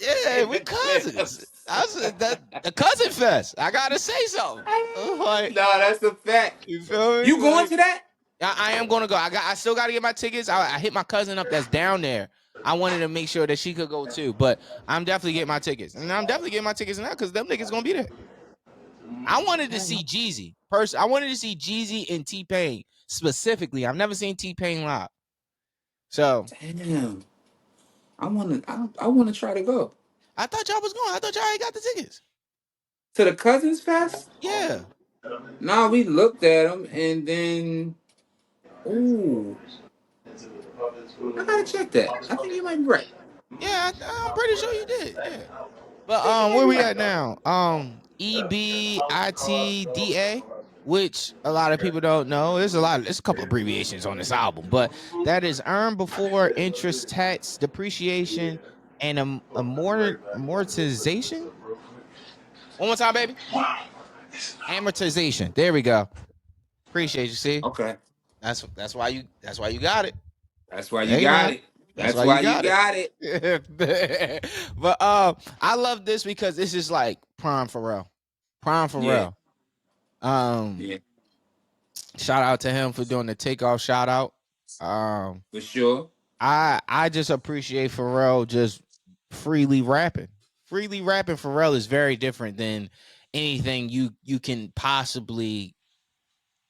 [SPEAKER 1] yeah,
[SPEAKER 2] in
[SPEAKER 1] we
[SPEAKER 2] the
[SPEAKER 1] cousins.
[SPEAKER 2] clips.
[SPEAKER 1] I was that the cousin fest. I gotta say something. I'm like,
[SPEAKER 2] No, that's a fact.
[SPEAKER 1] you feel me?
[SPEAKER 2] You going
[SPEAKER 1] Like,
[SPEAKER 2] to that?
[SPEAKER 1] I am gonna go. I still gotta get my tickets. I hit my cousin up that's down there. I wanted to make sure that she could go too, but I'm definitely getting my tickets, and I'm definitely getting my tickets now because them niggas gonna be there. I wanted to see Jeezy. I wanted to see Jeezy and T Pain specifically. I've never seen T Pain live, so
[SPEAKER 2] Damn. I wanna try to go.
[SPEAKER 1] I thought y'all was going. I thought y'all already got the tickets.
[SPEAKER 2] To the Cousins Fest?
[SPEAKER 1] Yeah,
[SPEAKER 2] Nah, we looked at them and then ooh, I gotta check that. I think you might be right.
[SPEAKER 1] yeah. I'm pretty sure you did. Yeah.
[SPEAKER 2] I
[SPEAKER 1] But
[SPEAKER 2] think you might
[SPEAKER 1] where
[SPEAKER 2] be
[SPEAKER 1] we
[SPEAKER 2] right.
[SPEAKER 1] at now? EBITDA, which a lot of people don't know. There's a couple abbreviations on this album, but that is earn before interest, tax, depreciation, and amortization. One more time, baby. Amortization. There we go. Appreciate you. See,
[SPEAKER 2] Okay.
[SPEAKER 1] that's why you got it.
[SPEAKER 2] That's why you
[SPEAKER 1] Hey
[SPEAKER 2] got
[SPEAKER 1] man,
[SPEAKER 2] it.
[SPEAKER 1] that's
[SPEAKER 2] That's
[SPEAKER 1] why you
[SPEAKER 2] why you
[SPEAKER 1] got it.
[SPEAKER 2] got it.
[SPEAKER 1] But I love this because this is like prime Pharrell. Prime
[SPEAKER 2] Yeah.
[SPEAKER 1] Pharrell. Um,
[SPEAKER 2] Yeah.
[SPEAKER 1] Shout out to him for doing the takeoff shout out. Um,
[SPEAKER 2] For sure.
[SPEAKER 1] I just appreciate Pharrell just freely rapping. Freely rapping Pharrell is very different than anything you can possibly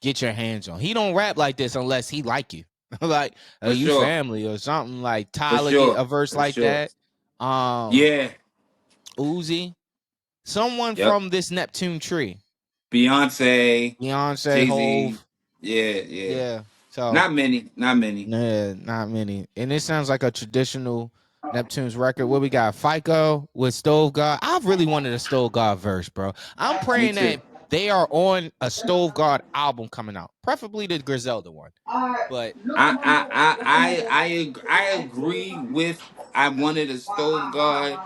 [SPEAKER 1] get your hands on. He don't rap like this unless he like you. Like
[SPEAKER 2] For
[SPEAKER 1] you
[SPEAKER 2] sure.
[SPEAKER 1] family or something like
[SPEAKER 2] For
[SPEAKER 1] Tyler get
[SPEAKER 2] sure.
[SPEAKER 1] a verse
[SPEAKER 2] For
[SPEAKER 1] like
[SPEAKER 2] sure.
[SPEAKER 1] that.
[SPEAKER 2] Yeah.
[SPEAKER 1] Uzi, someone
[SPEAKER 2] Yep.
[SPEAKER 1] from this Neptune tree.
[SPEAKER 2] Beyonce,
[SPEAKER 1] Beyonce,
[SPEAKER 2] Jay-Z.
[SPEAKER 1] Hove.
[SPEAKER 2] Yeah, yeah.
[SPEAKER 1] Yeah. So
[SPEAKER 2] Not many. Not many.
[SPEAKER 1] nah, not many. And it sounds like a traditional Neptune's record. What we got? FICO with Stove God. I really wanted a Stove God verse, bro. I'm
[SPEAKER 2] Me
[SPEAKER 1] praying
[SPEAKER 2] too.
[SPEAKER 1] that they are on a Stove God album coming out, preferably the Griselda one. But
[SPEAKER 2] I agree with I wanted a Stove Guard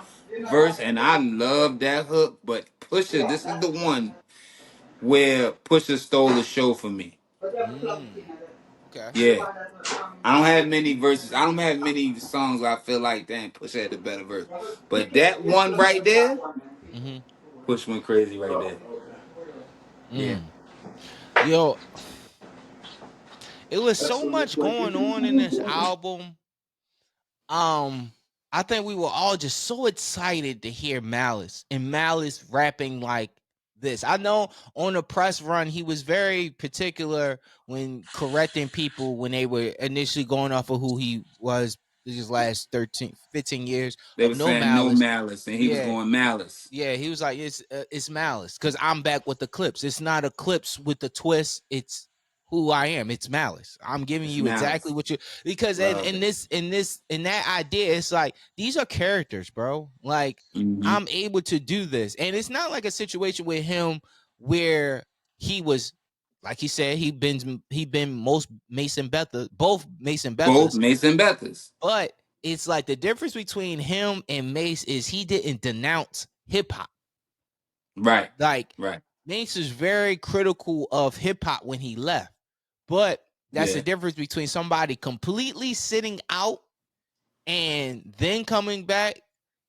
[SPEAKER 2] verse and I love that hook, but Pusha, this is the one where Pusha stole the show for me.
[SPEAKER 1] okay.
[SPEAKER 2] Yeah. I don't have many verses. I don't have many songs where I feel like damn Pusha had the better verse. But that one right there,
[SPEAKER 1] Mm-hmm.
[SPEAKER 2] Push went crazy right there. Yeah.
[SPEAKER 1] Yo, it was so much going on in this album. um I think we were all just so excited to hear Malice and Malice rapping like this. I know on the press run he was very particular when correcting people when they were initially going off of who he was these last 13, 15 years
[SPEAKER 2] They
[SPEAKER 1] of
[SPEAKER 2] were
[SPEAKER 1] no
[SPEAKER 2] saying no
[SPEAKER 1] malice.
[SPEAKER 2] malice and he was
[SPEAKER 1] Yeah,
[SPEAKER 2] going malice.
[SPEAKER 1] yeah, he was like, it's Malice because I'm back with the Clipse. It's not a Clipse with the twist. It's who I am. It's Malice. I'm giving
[SPEAKER 2] It's
[SPEAKER 1] you exactly
[SPEAKER 2] malice.
[SPEAKER 1] what you because
[SPEAKER 2] Love
[SPEAKER 1] in
[SPEAKER 2] it.
[SPEAKER 1] that idea, it's like these are characters, bro. Like
[SPEAKER 2] Hmm.
[SPEAKER 1] I'm able to do this, and it's not like a situation with him where he was, like he said, he been most Mason Betha, both Mason
[SPEAKER 2] Both
[SPEAKER 1] Bethas,
[SPEAKER 2] Mason Bethers.
[SPEAKER 1] but it's like the difference between him and Mace is he didn't denounce hip hop.
[SPEAKER 2] Right.
[SPEAKER 1] Like
[SPEAKER 2] Right.
[SPEAKER 1] Mace is very critical of hip hop when he left, but that's the
[SPEAKER 2] Yeah.
[SPEAKER 1] difference between somebody completely sitting out and then coming back.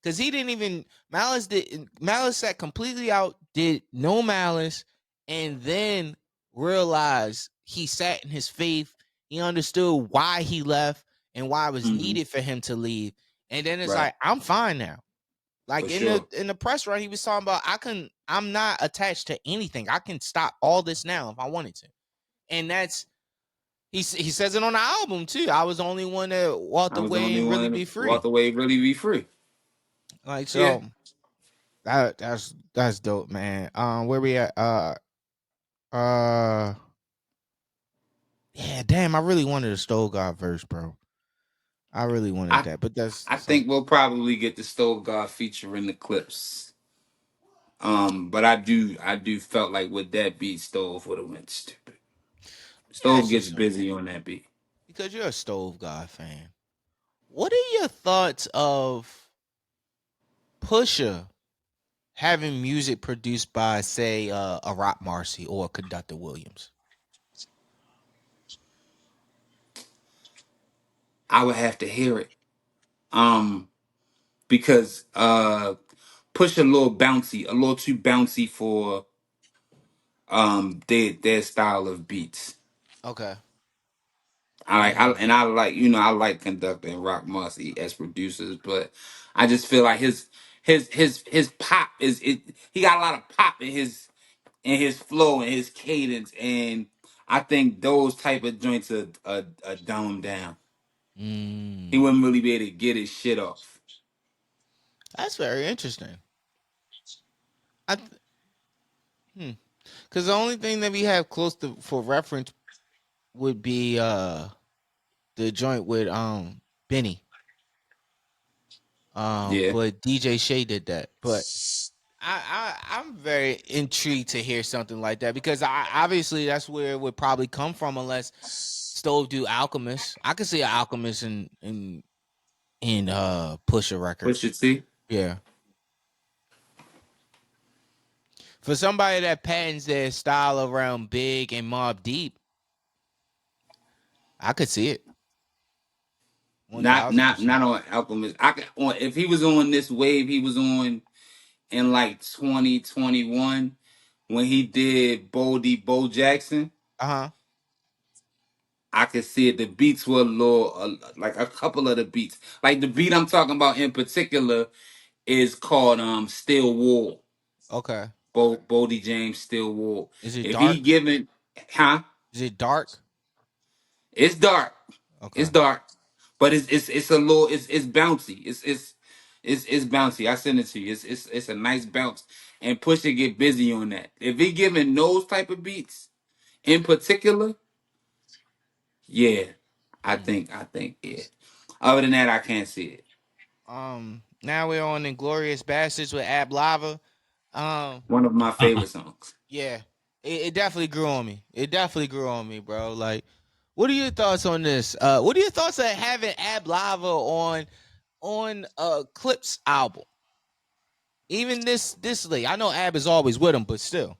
[SPEAKER 1] Because he didn't even Malice sat completely out, did no malice, and then realized he sat in his faith. He understood why he left and why it was
[SPEAKER 2] Hmm.
[SPEAKER 1] needed for him to leave. And then it's
[SPEAKER 2] Right.
[SPEAKER 1] like, I'm fine now.
[SPEAKER 2] For
[SPEAKER 1] Like
[SPEAKER 2] sure.
[SPEAKER 1] in the press run, he was talking about I'm not attached to anything. I can stop all this now if I wanted to. And that's he says it on the album too. I was the only one that walked
[SPEAKER 2] I was the
[SPEAKER 1] away
[SPEAKER 2] only
[SPEAKER 1] and really
[SPEAKER 2] one
[SPEAKER 1] be
[SPEAKER 2] to walk
[SPEAKER 1] free.
[SPEAKER 2] away really be free.
[SPEAKER 1] Like
[SPEAKER 2] Yeah.
[SPEAKER 1] so that's dope, man. Where we at? Uh yeah, damn, I really wanted a Stove God verse, bro. I really wanted
[SPEAKER 2] I
[SPEAKER 1] that. But that's
[SPEAKER 2] I
[SPEAKER 1] so
[SPEAKER 2] think we'll probably get the Stove God feature in the clips. But I do felt like with that beat, Stove would have went stupid.
[SPEAKER 1] let me
[SPEAKER 2] Stove
[SPEAKER 1] ask you
[SPEAKER 2] gets
[SPEAKER 1] something.
[SPEAKER 2] busy on that beat.
[SPEAKER 1] Because you're a Stove God fan. What are your thoughts of Pusha having music produced by, say, a Rock Marcy or a Conductor Williams?
[SPEAKER 2] I would have to hear it. Um, because push a little bouncy, a little too bouncy for their style of beats.
[SPEAKER 1] Okay.
[SPEAKER 2] I like I like Conductor and Rock Marcy as producers, but I just feel like his pop is it. He got a lot of pop in his flow and his cadence, and I think those type of joints are dumbed down. He
[SPEAKER 1] Mm,
[SPEAKER 2] wouldn't really be able to get his shit off.
[SPEAKER 1] that's very interesting. I because the only thing that we have close to for reference would be the joint with Benny.
[SPEAKER 2] Yeah,
[SPEAKER 1] But DJ Shay did that. But I'm very intrigued to hear something like that because I obviously that's where it would probably come from unless Stove do Alchemist. I could see an Alchemist in Push a record.
[SPEAKER 2] Pusha T.
[SPEAKER 1] Yeah. For somebody that patents their style around Big and Mob Deep, I could see it. One
[SPEAKER 2] Not
[SPEAKER 1] thousand
[SPEAKER 2] not
[SPEAKER 1] percent.
[SPEAKER 2] not on Alchemist. I could on if he was on this wave he was on in like 2021 when he did Boldy Bo Jackson.
[SPEAKER 1] Uh-huh.
[SPEAKER 2] I could see it. The beats were a little, like a couple of the beats. Like the beat I'm talking about in particular is called Still War.
[SPEAKER 1] Okay.
[SPEAKER 2] Bodie James Still War.
[SPEAKER 1] Is it
[SPEAKER 2] If he
[SPEAKER 1] dark?
[SPEAKER 2] given, huh?
[SPEAKER 1] Is it dark?
[SPEAKER 2] It's dark. It's
[SPEAKER 1] Okay.
[SPEAKER 2] dark, but it's a little. It's bouncy. It's bouncy. I send it to you. It's a nice bounce. And Pusha get busy on that. If he giving those type of beats in particular, yeah, I think yeah. Other than that, I can't see it.
[SPEAKER 1] Now we're on Inglorious Bastards with Ab Lava. Um,
[SPEAKER 2] One of my favorite songs.
[SPEAKER 1] yeah, it definitely grew on me. It definitely grew on me, bro. Like, what are your thoughts on this? What are your thoughts of having Ab Lava on Clipse album? Even this late. I know Ab is always with him, but still.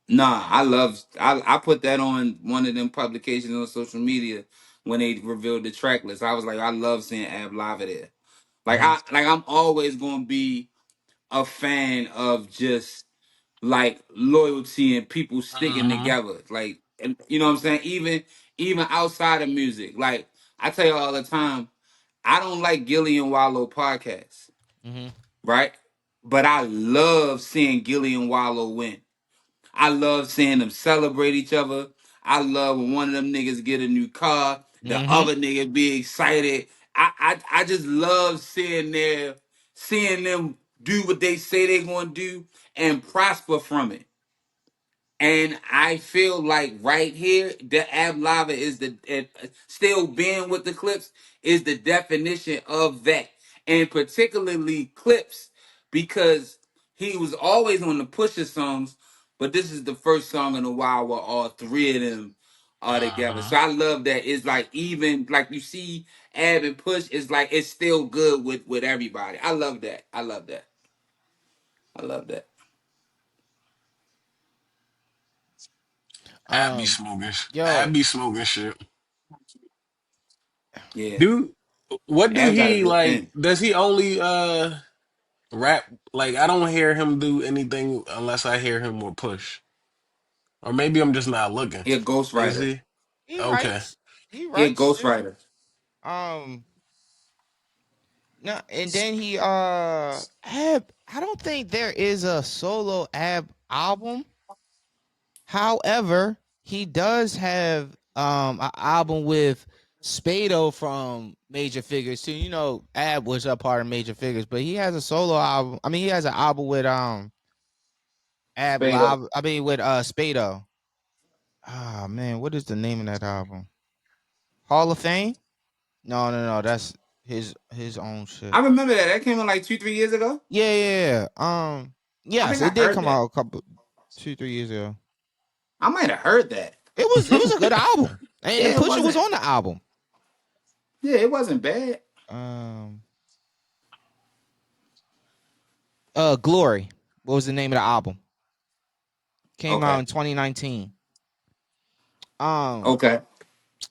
[SPEAKER 2] Nah, I put that on one of them publications on social media when they revealed the track list. I was like, I love seeing Ab Lava there.
[SPEAKER 1] Mm-hmm.
[SPEAKER 2] I'm always gonna be a fan of just like loyalty and people sticking
[SPEAKER 3] Hmm.
[SPEAKER 2] together. Like, and you know what I'm saying? Even outside of music. Like I tell you all the time, I don't like Gillian Wallow podcasts,
[SPEAKER 1] Mm-hmm.
[SPEAKER 2] right? But I love seeing Gillian Wallow win. I love seeing them celebrate each other. I love when one of them niggas get a new car, the
[SPEAKER 1] Mm-hmm.
[SPEAKER 2] other nigga be excited. I just love seeing them do what they say they're gonna do and prosper from it. And I feel like right here, the Ab Lava is still being with the Clips is the definition of that. And particularly Clips, because he was always on the Pusha songs, but this is the first song in a while where all three of them are together.
[SPEAKER 3] Hmm.
[SPEAKER 2] So I love that. It's like even like you see Ab and Push, it's like it's still good with everybody. I love that. I love that. I love that.
[SPEAKER 3] Abby
[SPEAKER 1] Um,
[SPEAKER 3] smoking.
[SPEAKER 1] yo,
[SPEAKER 3] Abby smoking shit.
[SPEAKER 2] Yeah.
[SPEAKER 3] Do what do
[SPEAKER 2] Ab got a
[SPEAKER 3] he
[SPEAKER 2] good
[SPEAKER 3] like?
[SPEAKER 2] pen.
[SPEAKER 3] Does he only rap? Like I don't hear him do anything unless I hear him with Push, or maybe I'm just not looking.
[SPEAKER 2] He a
[SPEAKER 3] Is
[SPEAKER 2] ghostwriter.
[SPEAKER 3] he
[SPEAKER 1] he
[SPEAKER 3] okay?
[SPEAKER 1] writes. He
[SPEAKER 2] He a
[SPEAKER 1] writes too.
[SPEAKER 2] ghostwriter.
[SPEAKER 1] Um, no, and then he Ab. I don't think there is a solo Ab album. However, he does have an album with Spado from Major Figures too. You know, Ab was a part of Major Figures, but he has a solo album. I mean, he has an album with Ab
[SPEAKER 2] Spade up.
[SPEAKER 1] Live. I mean, with Spado. Ah man, what is the name of that album? Hall of Fame? No, no, no. That's his own shit.
[SPEAKER 2] I remember that. That came in like 2, 3 years ago.
[SPEAKER 1] Yeah, yeah, yeah.
[SPEAKER 2] I think
[SPEAKER 1] Yes,
[SPEAKER 2] I
[SPEAKER 1] it did
[SPEAKER 2] heard
[SPEAKER 1] come
[SPEAKER 2] that.
[SPEAKER 1] out a couple 2, 3 years ago.
[SPEAKER 2] I might have heard that.
[SPEAKER 1] It was a good album, and
[SPEAKER 2] Yeah, it
[SPEAKER 1] Pusha was
[SPEAKER 2] wasn't.
[SPEAKER 1] on the album.
[SPEAKER 2] Yeah, it wasn't bad.
[SPEAKER 1] Um, Glory. What was the name of the album? Came out
[SPEAKER 2] Okay.
[SPEAKER 1] in 2019. Um,
[SPEAKER 2] Okay.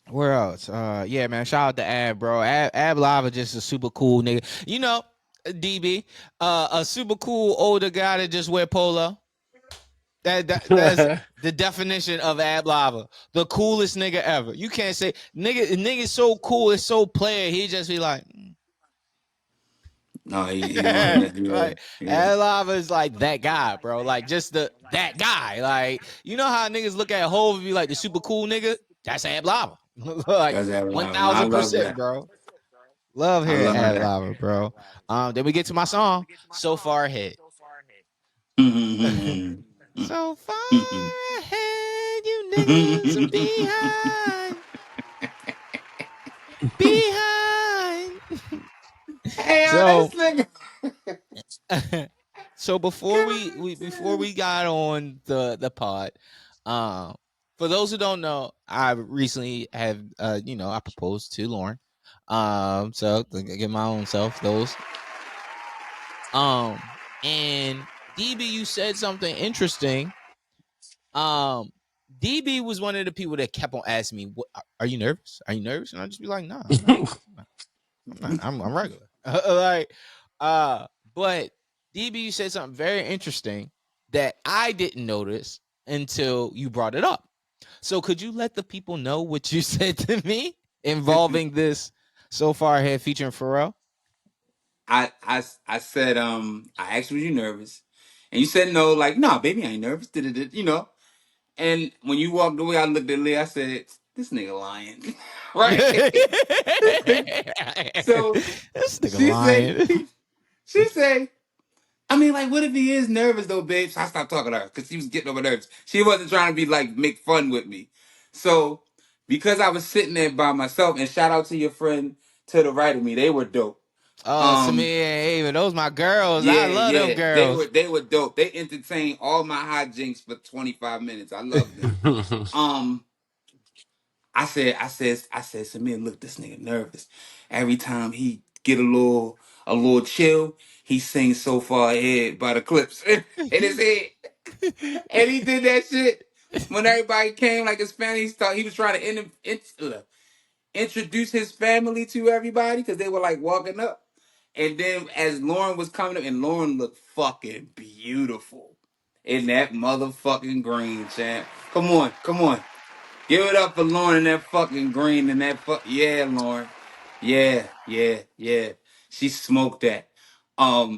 [SPEAKER 1] where else? Yeah, man. Shout out to Ab, bro. Ab Lava just a super cool nigga. You know, DB, a super cool older guy that just wear polo. That's the definition of Ab Lava. The coolest nigga ever. You can't say nigga so cool, it's so player. He just be like,
[SPEAKER 2] No, he wasn't. Yeah.
[SPEAKER 1] like
[SPEAKER 2] Yeah.
[SPEAKER 1] Ab Lava is like that guy, bro. Like just that guy. Like you know how niggas look at Hove and be like the super cool nigga. That's Ab Lava. Like
[SPEAKER 2] That's that
[SPEAKER 1] one
[SPEAKER 2] alive. I
[SPEAKER 1] thousand
[SPEAKER 2] love
[SPEAKER 1] percent,
[SPEAKER 2] that.
[SPEAKER 1] bro. Love
[SPEAKER 2] I
[SPEAKER 1] hearing
[SPEAKER 2] love
[SPEAKER 1] Ab
[SPEAKER 2] that.
[SPEAKER 1] Lava, bro. Then we get to my song, So Far Ahead. So far ahead, you niggas are behind. Behind.
[SPEAKER 2] Hey, yo, this
[SPEAKER 1] So
[SPEAKER 2] nigga.
[SPEAKER 1] so before we got on the pod, um, for those who don't know, I recently have I proposed to Lauren. So to give my own self those. And DB, you said something interesting. Um, DB was one of the people that kept on asking me, "What are you nervous? Are you nervous?" And I just be like, "No, I'm not. I'm not. I'm regular." Like, uh, but DB, you said something very interesting that I didn't notice until you brought it up. So could you let the people know what you said to me involving this so far ahead featuring Pharrell?
[SPEAKER 2] I said, I asked, was you nervous? And you said no, like, nah, baby, I ain't nervous. You know. And when you walked away, I looked at Lee. I said, this nigga lying, right? So
[SPEAKER 1] This nigga
[SPEAKER 2] she say,
[SPEAKER 1] lying.
[SPEAKER 2] she say, I mean, like, what if he is nervous though, babe? So I stopped talking to her because she was getting on my nerves. She wasn't trying to be like make fun with me. So because I was sitting there by myself, and shout out to your friend to the right of me, they were dope.
[SPEAKER 1] Oh, Samir
[SPEAKER 2] Um,
[SPEAKER 1] and Ava, those my girls. I
[SPEAKER 2] yeah,
[SPEAKER 1] love them
[SPEAKER 2] yeah,
[SPEAKER 1] girls.
[SPEAKER 2] they were dope. They entertained all my hijinks for 25 minutes. I love them. Um, I said, Samir, look, this nigga nervous. Every time he get a little chill, he sings so far ahead by the Clipse in his head. And he did that shit when everybody came, like his family. He was trying to introduce his family to everybody because they were like walking up. And then as Lauren was coming up, and Lauren looked fucking beautiful in that motherfucking green, champ. Come on, come on. Give it up for Lauren and that fucking green and that yeah, Lauren. Yeah, yeah, yeah. She smoked that.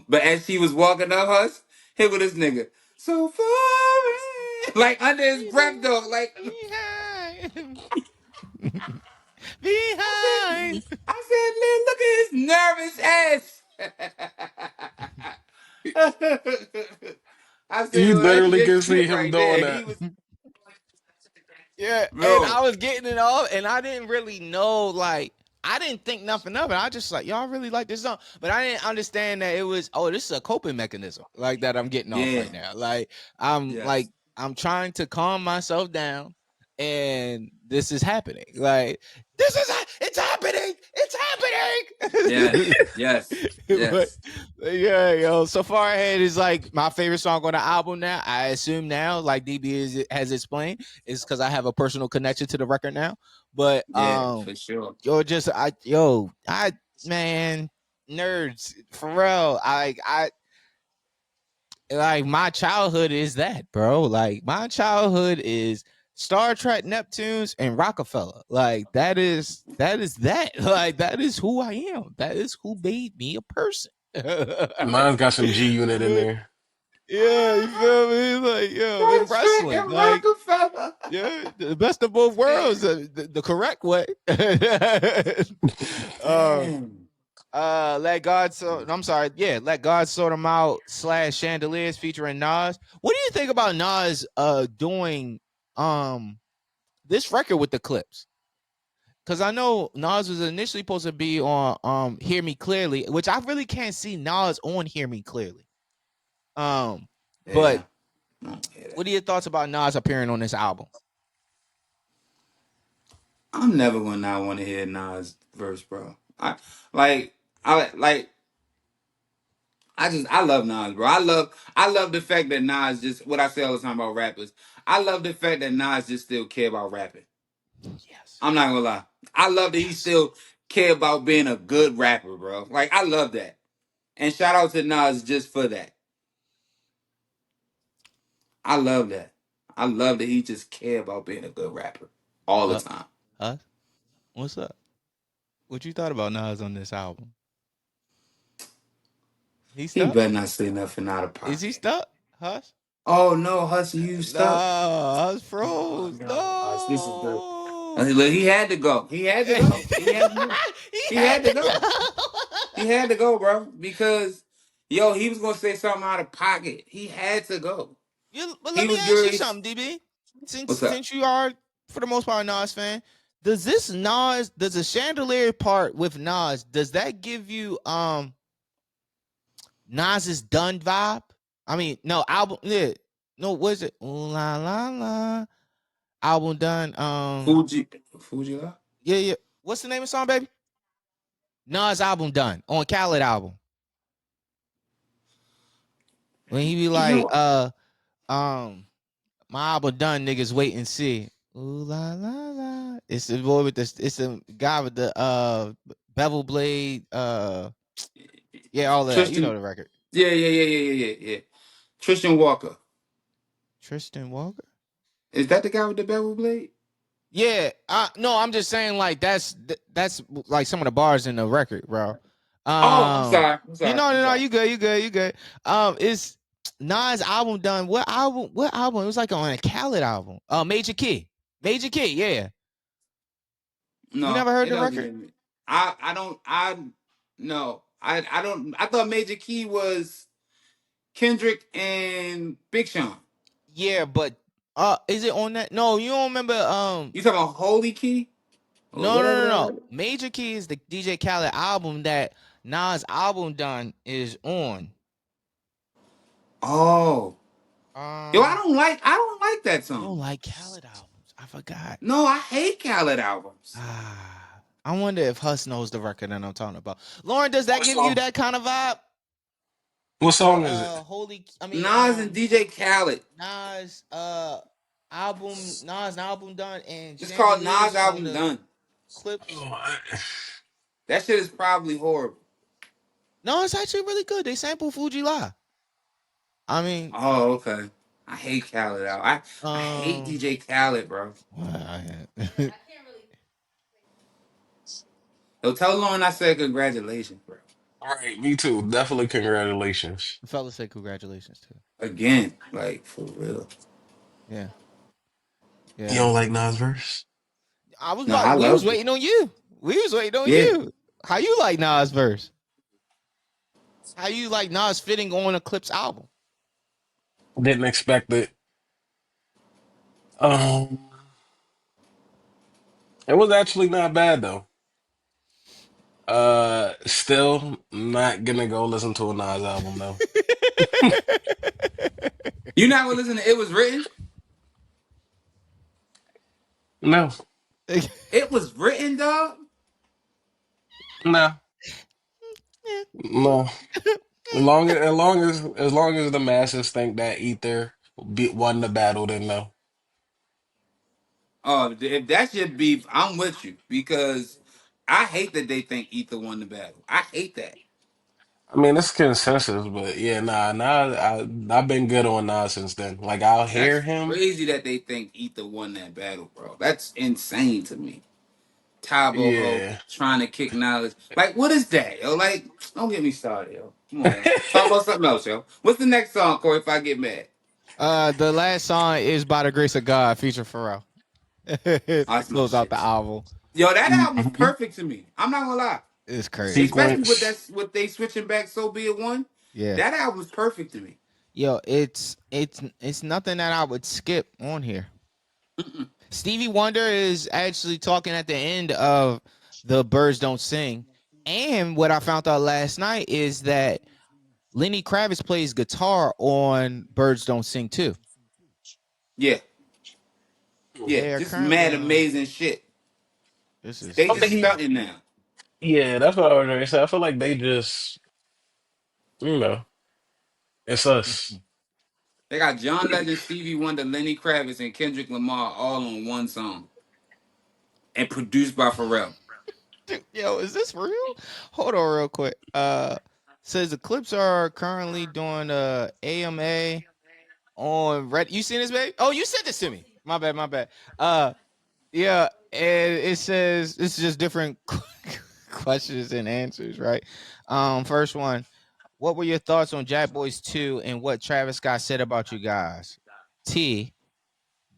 [SPEAKER 2] But as she was walking up us, hit with this nigga. So far away. Like under his breath though. Like
[SPEAKER 1] Behind.
[SPEAKER 2] I
[SPEAKER 1] Behind.
[SPEAKER 2] said, man, look at his nervous ass. I said,
[SPEAKER 3] You
[SPEAKER 2] yo, that's
[SPEAKER 3] literally
[SPEAKER 2] your
[SPEAKER 3] can see
[SPEAKER 2] shit
[SPEAKER 3] him
[SPEAKER 2] right
[SPEAKER 3] doing
[SPEAKER 2] there.
[SPEAKER 3] that.
[SPEAKER 2] He was
[SPEAKER 1] Yeah, and I
[SPEAKER 2] bro.
[SPEAKER 1] was getting it off, and I didn't really know, like, I didn't think nothing of it. I just like, y'all really like this song, but I didn't understand that it was, oh, this is a coping mechanism, like that I'm getting off
[SPEAKER 2] Yeah.
[SPEAKER 1] right now. Like,
[SPEAKER 2] Yes.
[SPEAKER 1] I'm trying to calm myself down, and this is happening. Like, it's happening,
[SPEAKER 2] Yes.
[SPEAKER 1] it's
[SPEAKER 2] Yes.
[SPEAKER 1] happening. But
[SPEAKER 2] Yes.
[SPEAKER 1] yeah, yo, so far ahead is like my favorite song on the album now. I assume now, like has explained, is because I have a personal connection to the record now. But
[SPEAKER 2] Yeah, for sure.
[SPEAKER 1] I man, nerds, Pharrell, I like my childhood is that, bro. Like my childhood is Star Trek, Neptunes, and Rockefeller. Like that. Like that is who I am. That is who made me a person.
[SPEAKER 3] Mine's got some G Unit in there.
[SPEAKER 1] Yeah, you feel me? Like, yo, in
[SPEAKER 2] Star Trek
[SPEAKER 1] wrestling,
[SPEAKER 2] and
[SPEAKER 1] like,
[SPEAKER 2] Rockefeller.
[SPEAKER 1] yeah, the best of both worlds,
[SPEAKER 2] Damn.
[SPEAKER 1] the correct way. uh,
[SPEAKER 2] Damn.
[SPEAKER 1] let God so I'm sorry, yeah, let God sort them out slash chandeliers featuring Nas. What do you think about Nas doing this record with the Clipse? Because I know Nas was initially supposed to be on Hear Me Clearly, which I really can't see Nas on Hear Me Clearly. Um, but
[SPEAKER 2] Yeah. I don't hear that.
[SPEAKER 1] what are your thoughts about Nas appearing on this album?
[SPEAKER 2] I'm never gonna not want to hear Nas verse, bro. Like I like I love Nas, bro. I love the fact that Nas just what I say all the time about rappers. I love the fact that Nas just still care about rapping.
[SPEAKER 1] Yes.
[SPEAKER 2] I'm not gonna lie. I love that he
[SPEAKER 1] Yes.
[SPEAKER 2] still care about being a good rapper, bro. Like I love that. And shout out to Nas just for that. I love that. I love that he just care about being a good rapper all the
[SPEAKER 1] Uh,
[SPEAKER 2] time.
[SPEAKER 1] huh? What's up? What you thought about Nas on this album? He
[SPEAKER 2] He
[SPEAKER 1] stuck?
[SPEAKER 2] better not say nothing out of
[SPEAKER 1] Is he
[SPEAKER 2] pocket.
[SPEAKER 1] stuck? Hush?
[SPEAKER 2] Oh no, Hustle, you
[SPEAKER 1] No,
[SPEAKER 2] stuck.
[SPEAKER 1] Hush
[SPEAKER 2] Oh
[SPEAKER 1] froze.
[SPEAKER 2] no, Hus, this is the.
[SPEAKER 1] No.
[SPEAKER 2] Look, he had to go. He had to go. He had to go.
[SPEAKER 1] He
[SPEAKER 2] He
[SPEAKER 1] had
[SPEAKER 2] had to
[SPEAKER 1] to
[SPEAKER 2] go. He
[SPEAKER 1] go.
[SPEAKER 2] had to go, bro. Because yo, he was gonna say something out of pocket. He had to go.
[SPEAKER 1] But let
[SPEAKER 2] He
[SPEAKER 1] me
[SPEAKER 2] was
[SPEAKER 1] ask you
[SPEAKER 2] good.
[SPEAKER 1] something, DB. Since
[SPEAKER 2] What's up?
[SPEAKER 1] since you are for the most part a Nas fan, does the chandelier part with Nas, does that give you Nas is done vibe? I mean, no album. Yeah, no. What is it? Ooh la la la. Album done.
[SPEAKER 2] Fuji, Fuji.
[SPEAKER 1] Yeah, yeah. What's the name of the song, baby? Nas album done on Khaled album. When he be like,
[SPEAKER 2] Yo,
[SPEAKER 1] um, my album done, niggas wait and see. Ooh la la la. It's the boy with the. It's the guy with the bevel blade. Yeah, all of that. You know
[SPEAKER 2] Tristan.
[SPEAKER 1] the record.
[SPEAKER 2] Yeah. Tristan Walker.
[SPEAKER 1] Tristan Walker.
[SPEAKER 2] Is that the guy with the bevel blade?
[SPEAKER 1] Yeah, no, I'm just saying like that's like some of the bars in the record, bro.
[SPEAKER 2] Oh, I'm
[SPEAKER 1] Um,
[SPEAKER 2] sorry. I'm
[SPEAKER 1] you
[SPEAKER 2] sorry.
[SPEAKER 1] know,
[SPEAKER 2] I'm
[SPEAKER 1] no, no,
[SPEAKER 2] sorry.
[SPEAKER 1] you good, you good, you good. Is Nas album done? What album? What album? It was like on a Khaled album. Major Key, Major Key. Yeah, you
[SPEAKER 2] No,
[SPEAKER 1] never heard
[SPEAKER 2] it
[SPEAKER 1] the
[SPEAKER 2] doesn't
[SPEAKER 1] record?
[SPEAKER 2] hit me. I don't I no. I don't I thought Major Key was Kendrick and Big Sean.
[SPEAKER 1] Yeah, but is it on that? No, you don't remember.
[SPEAKER 2] You talking about Holy Key? Or
[SPEAKER 1] No, no,
[SPEAKER 2] whatever
[SPEAKER 1] no,
[SPEAKER 2] that
[SPEAKER 1] no.
[SPEAKER 2] was?
[SPEAKER 1] Major Key is the DJ Khaled album that Nas album done is on.
[SPEAKER 2] Oh. Yo,
[SPEAKER 1] Um,
[SPEAKER 2] I don't like that
[SPEAKER 1] you don't
[SPEAKER 2] song.
[SPEAKER 1] like Khaled albums? I forgot.
[SPEAKER 2] No, I hate Khaled albums.
[SPEAKER 1] I wonder if Huss knows the record that I'm talking about. Lauren, does that
[SPEAKER 3] What
[SPEAKER 1] give you
[SPEAKER 3] song?
[SPEAKER 1] that kind of vibe?
[SPEAKER 3] What
[SPEAKER 1] The
[SPEAKER 3] song is it?
[SPEAKER 2] Nas and DJ Khaled.
[SPEAKER 1] Nas Nas album done and
[SPEAKER 2] It's called Nas
[SPEAKER 1] Chandeliers on
[SPEAKER 2] album
[SPEAKER 1] the
[SPEAKER 2] done.
[SPEAKER 1] Clipse.
[SPEAKER 3] Oh,
[SPEAKER 2] That shit is probably horrible.
[SPEAKER 1] No, it's actually really good. They sample Fuji La. I mean,
[SPEAKER 2] Oh, okay. I hate Khaled out. I hate
[SPEAKER 1] um,
[SPEAKER 2] DJ Khaled, bro.
[SPEAKER 1] well,
[SPEAKER 2] Yo, tell Lauren I said congratulations, bro.
[SPEAKER 3] all right, me too. Definitely congratulations.
[SPEAKER 1] the fella said congratulations too.
[SPEAKER 2] Again, like for real.
[SPEAKER 1] Yeah,
[SPEAKER 3] You
[SPEAKER 1] yeah.
[SPEAKER 3] don't like Nas verse?
[SPEAKER 2] No, I
[SPEAKER 1] We was
[SPEAKER 2] loved it.
[SPEAKER 1] waiting on you. We was waiting on
[SPEAKER 2] Yeah.
[SPEAKER 1] you. How you like Nas verse? How you like Nas fitting on a Clipse album?
[SPEAKER 3] Didn't expect it. Um, it was actually not bad though. Still not gonna go listen to a Nas album though.
[SPEAKER 2] You not gonna listen to It Was Written?
[SPEAKER 3] No,
[SPEAKER 2] It was written, dog.
[SPEAKER 3] no, no. As long as the masses think that Ether won the battle, then no.
[SPEAKER 2] Oh, if that's your beef, I'm with you because I hate that they think Ether won the battle. I hate that.
[SPEAKER 3] I mean, it's consensus, but yeah, I've been good on Nas since then. Like I'll hear
[SPEAKER 2] That's
[SPEAKER 3] him.
[SPEAKER 2] crazy that they think Ether won that battle, bro. That's insane to me. Tabo Ho
[SPEAKER 3] Yeah.
[SPEAKER 2] trying to kick knowledge. Like, what is that, yo? Like, don't get me started, yo. Come on, yo. Talk about something else, yo. What's the next song, Corey, if I get mad?
[SPEAKER 1] The last song is "By the Grace of God" featuring Pharrell.
[SPEAKER 2] Oh,
[SPEAKER 1] To
[SPEAKER 2] that's my
[SPEAKER 1] close out the
[SPEAKER 2] shit.
[SPEAKER 1] album.
[SPEAKER 2] Yo, that album was
[SPEAKER 3] Mhm.
[SPEAKER 2] perfect to me. I'm not gonna lie.
[SPEAKER 1] It's crazy.
[SPEAKER 2] Especially with
[SPEAKER 3] Sequence.
[SPEAKER 2] that with they switching back So Be It One.
[SPEAKER 1] Yeah.
[SPEAKER 2] That album was perfect to me.
[SPEAKER 1] Yo, it's nothing that I would skip on here.
[SPEAKER 2] Mm-mm.
[SPEAKER 1] Stevie Wonder is actually talking at the end of the Birds Don't Sing. And what I found out last night is that Lenny Kravitz plays guitar on Birds Don't Sing too.
[SPEAKER 2] Yeah, yeah.
[SPEAKER 1] They are
[SPEAKER 2] Just
[SPEAKER 1] currently
[SPEAKER 2] mad
[SPEAKER 1] on.
[SPEAKER 2] amazing shit.
[SPEAKER 1] This is
[SPEAKER 2] They
[SPEAKER 3] I think
[SPEAKER 2] just
[SPEAKER 1] crazy.
[SPEAKER 2] stunting now.
[SPEAKER 3] yeah, that's what I was gonna say. I feel like they just, you know, it's us.
[SPEAKER 2] They got John Legend, Stevie Wonder, Lenny Kravitz, and Kendrick Lamar all on one song and produced by Pharrell.
[SPEAKER 1] Dude, yo, is this real? Hold on real quick. Says the Clips are currently doing AMA on Red. You seen this, babe? Oh, you sent this to me. My bad, my bad. Yeah, and it says it's just different questions and answers, right? First one. What were your thoughts on Jack Boys 2 and what Travis Scott said about you guys? T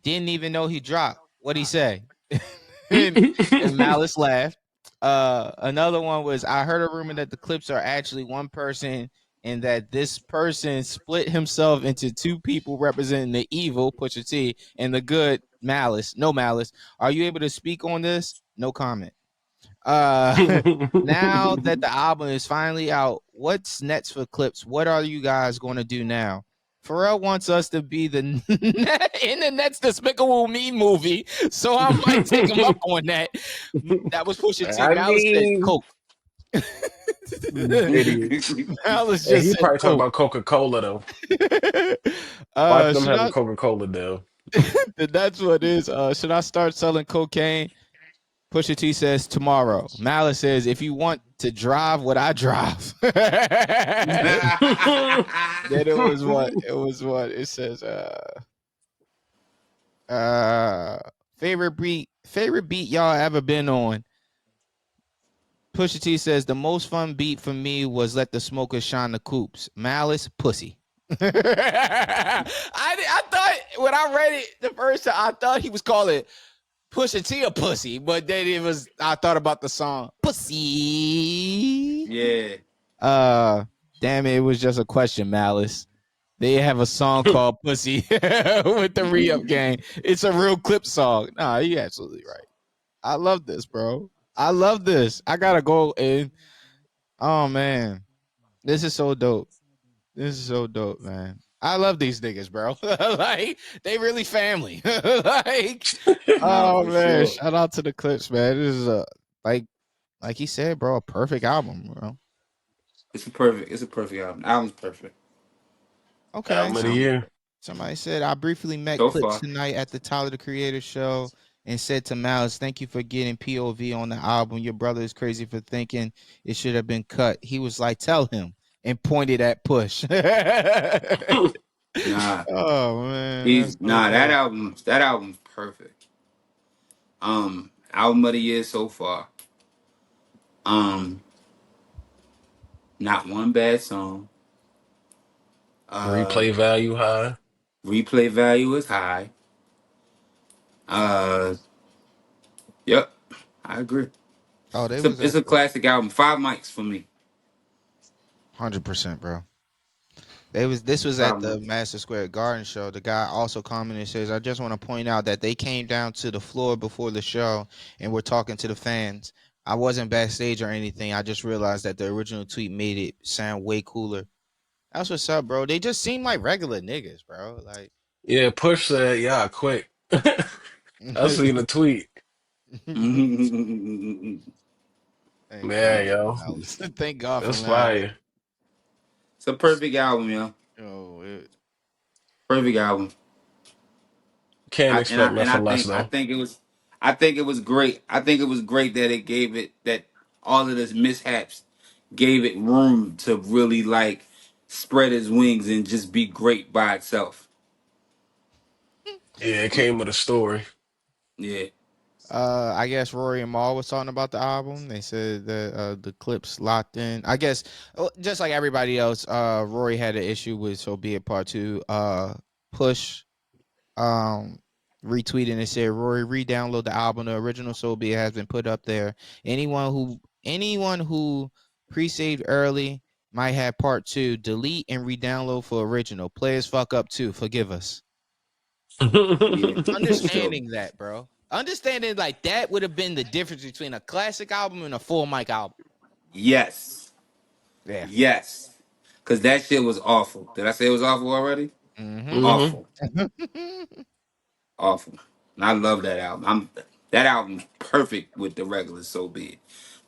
[SPEAKER 1] didn't even know he dropped. What'd he say? and, and Malice laughed. Another one was I heard a rumor that the Clips are actually one person and that this person split himself into two people representing the evil Pusha T and the good Malice. No Malice. Are you able to speak on this? No comment. Now that the album is finally out, what's next for Clips? What are you guys going to do now? Pharrell wants us to be the in the next Despicable Me movie, so I might take him up on that. That was Pusha T.
[SPEAKER 3] I
[SPEAKER 1] Malice said
[SPEAKER 3] mean,
[SPEAKER 1] Coke.
[SPEAKER 3] idiots.
[SPEAKER 1] Malice
[SPEAKER 3] And
[SPEAKER 1] just
[SPEAKER 3] he
[SPEAKER 1] said
[SPEAKER 3] probably talking
[SPEAKER 1] Coke.
[SPEAKER 3] about Coca-Cola though. Watch them
[SPEAKER 1] Should
[SPEAKER 3] have a
[SPEAKER 1] I?
[SPEAKER 3] Coca-Cola deal.
[SPEAKER 1] That's what it is. Should I start selling cocaine? Pusha T says tomorrow. Malice says if you want to drive what I drive. Then it was what it was. What it says. Uh, favorite beat y'all ever been on? Pusha T says the most fun beat for me was "Let the Smokers Shine the Coops." Malice, pussy. I thought when I read it the first time, I thought he was calling Pusha T a pussy, but then I thought about the song pussy.
[SPEAKER 2] Yeah.
[SPEAKER 1] Damn it was just a question, Malice. They have a song called Pussy with the re-up gang. It's a real clip song. Nah, you absolutely right. I love this, bro. I love this. I gotta go in. Oh man. This is so dope. This is so dope, man. I love these niggas, bro. Like they really family. Like,
[SPEAKER 2] Nah,
[SPEAKER 1] oh
[SPEAKER 2] for
[SPEAKER 1] man,
[SPEAKER 2] sure.
[SPEAKER 1] shout out to the clips, man. This is a like he said, bro, a perfect album, bro.
[SPEAKER 2] It's a perfect album. The album's perfect.
[SPEAKER 1] Okay,
[SPEAKER 3] Album of the year.
[SPEAKER 1] somebody said I briefly met
[SPEAKER 2] So
[SPEAKER 1] Clips
[SPEAKER 2] far.
[SPEAKER 1] tonight at the Tyler the Creator show and said to Miles, "Thank you for getting POV on the album. Your brother is crazy for thinking it should have been cut." He was like, "Tell him," and pointed at Push.
[SPEAKER 2] Nah.
[SPEAKER 1] Oh man,
[SPEAKER 2] He's
[SPEAKER 1] that's so
[SPEAKER 2] nah, that
[SPEAKER 1] dope.
[SPEAKER 2] album's perfect. Album of the year so far. Um, not one bad song. Uh,
[SPEAKER 3] Replay value high.
[SPEAKER 2] replay value is high. Uh, yep, I agree.
[SPEAKER 1] Oh, they
[SPEAKER 2] It's a
[SPEAKER 1] was
[SPEAKER 2] it's
[SPEAKER 1] at
[SPEAKER 2] a
[SPEAKER 1] the
[SPEAKER 2] classic album. Five mics for me.
[SPEAKER 1] 100%, bro. This was
[SPEAKER 2] Five
[SPEAKER 1] at the
[SPEAKER 2] mics.
[SPEAKER 1] Madison Square Garden show. The guy also commented and says, "I just want to point out that they came down to the floor before the show and were talking to the fans. I wasn't backstage or anything. I just realized that the original tweet made it sound way cooler." That's what's up, bro. They just seem like regular niggas, bro. Like,
[SPEAKER 3] Yeah, Push said, yeah, quick. I seen the tweet.
[SPEAKER 1] thank
[SPEAKER 3] Yeah,
[SPEAKER 1] God for
[SPEAKER 3] yo.
[SPEAKER 1] Malice. Thank God for
[SPEAKER 3] That's
[SPEAKER 1] Malice.
[SPEAKER 3] fire.
[SPEAKER 2] It's a perfect album, yo.
[SPEAKER 1] Yo,
[SPEAKER 2] Perfect album.
[SPEAKER 3] Can't
[SPEAKER 2] I and I
[SPEAKER 3] expect
[SPEAKER 2] and I
[SPEAKER 3] nothing less
[SPEAKER 2] think I
[SPEAKER 3] though.
[SPEAKER 2] think it was I think it was great. I think it was great that it gave it that all of this mishaps gave it room to really like spread its wings and just be great by itself.
[SPEAKER 3] Yeah, it came with a story.
[SPEAKER 2] Yeah.
[SPEAKER 1] I guess Rory and Maul was talking about the album. They said that the clips locked in. I guess just like everybody else, Rory had an issue with "So Be It" Part Two. Push um retweeted and said, "Rory, re-download the album. The original "So Be It" has been put up there. Anyone who pre-saved early might have Part Two. Delete and re-download for original. Players fuck up too. Forgive us."
[SPEAKER 2] Yeah, for sure.
[SPEAKER 1] Understanding that, bro. Understanding like that would have been the difference between a classic album and a full mic album.
[SPEAKER 2] Yes.
[SPEAKER 1] Yeah.
[SPEAKER 2] Yes. Cause that shit was awful. Did I say it was awful already?
[SPEAKER 1] Mm-hmm.
[SPEAKER 3] hmm
[SPEAKER 2] Awful. Awful. And I love that album. That album's perfect with the regular So Be It.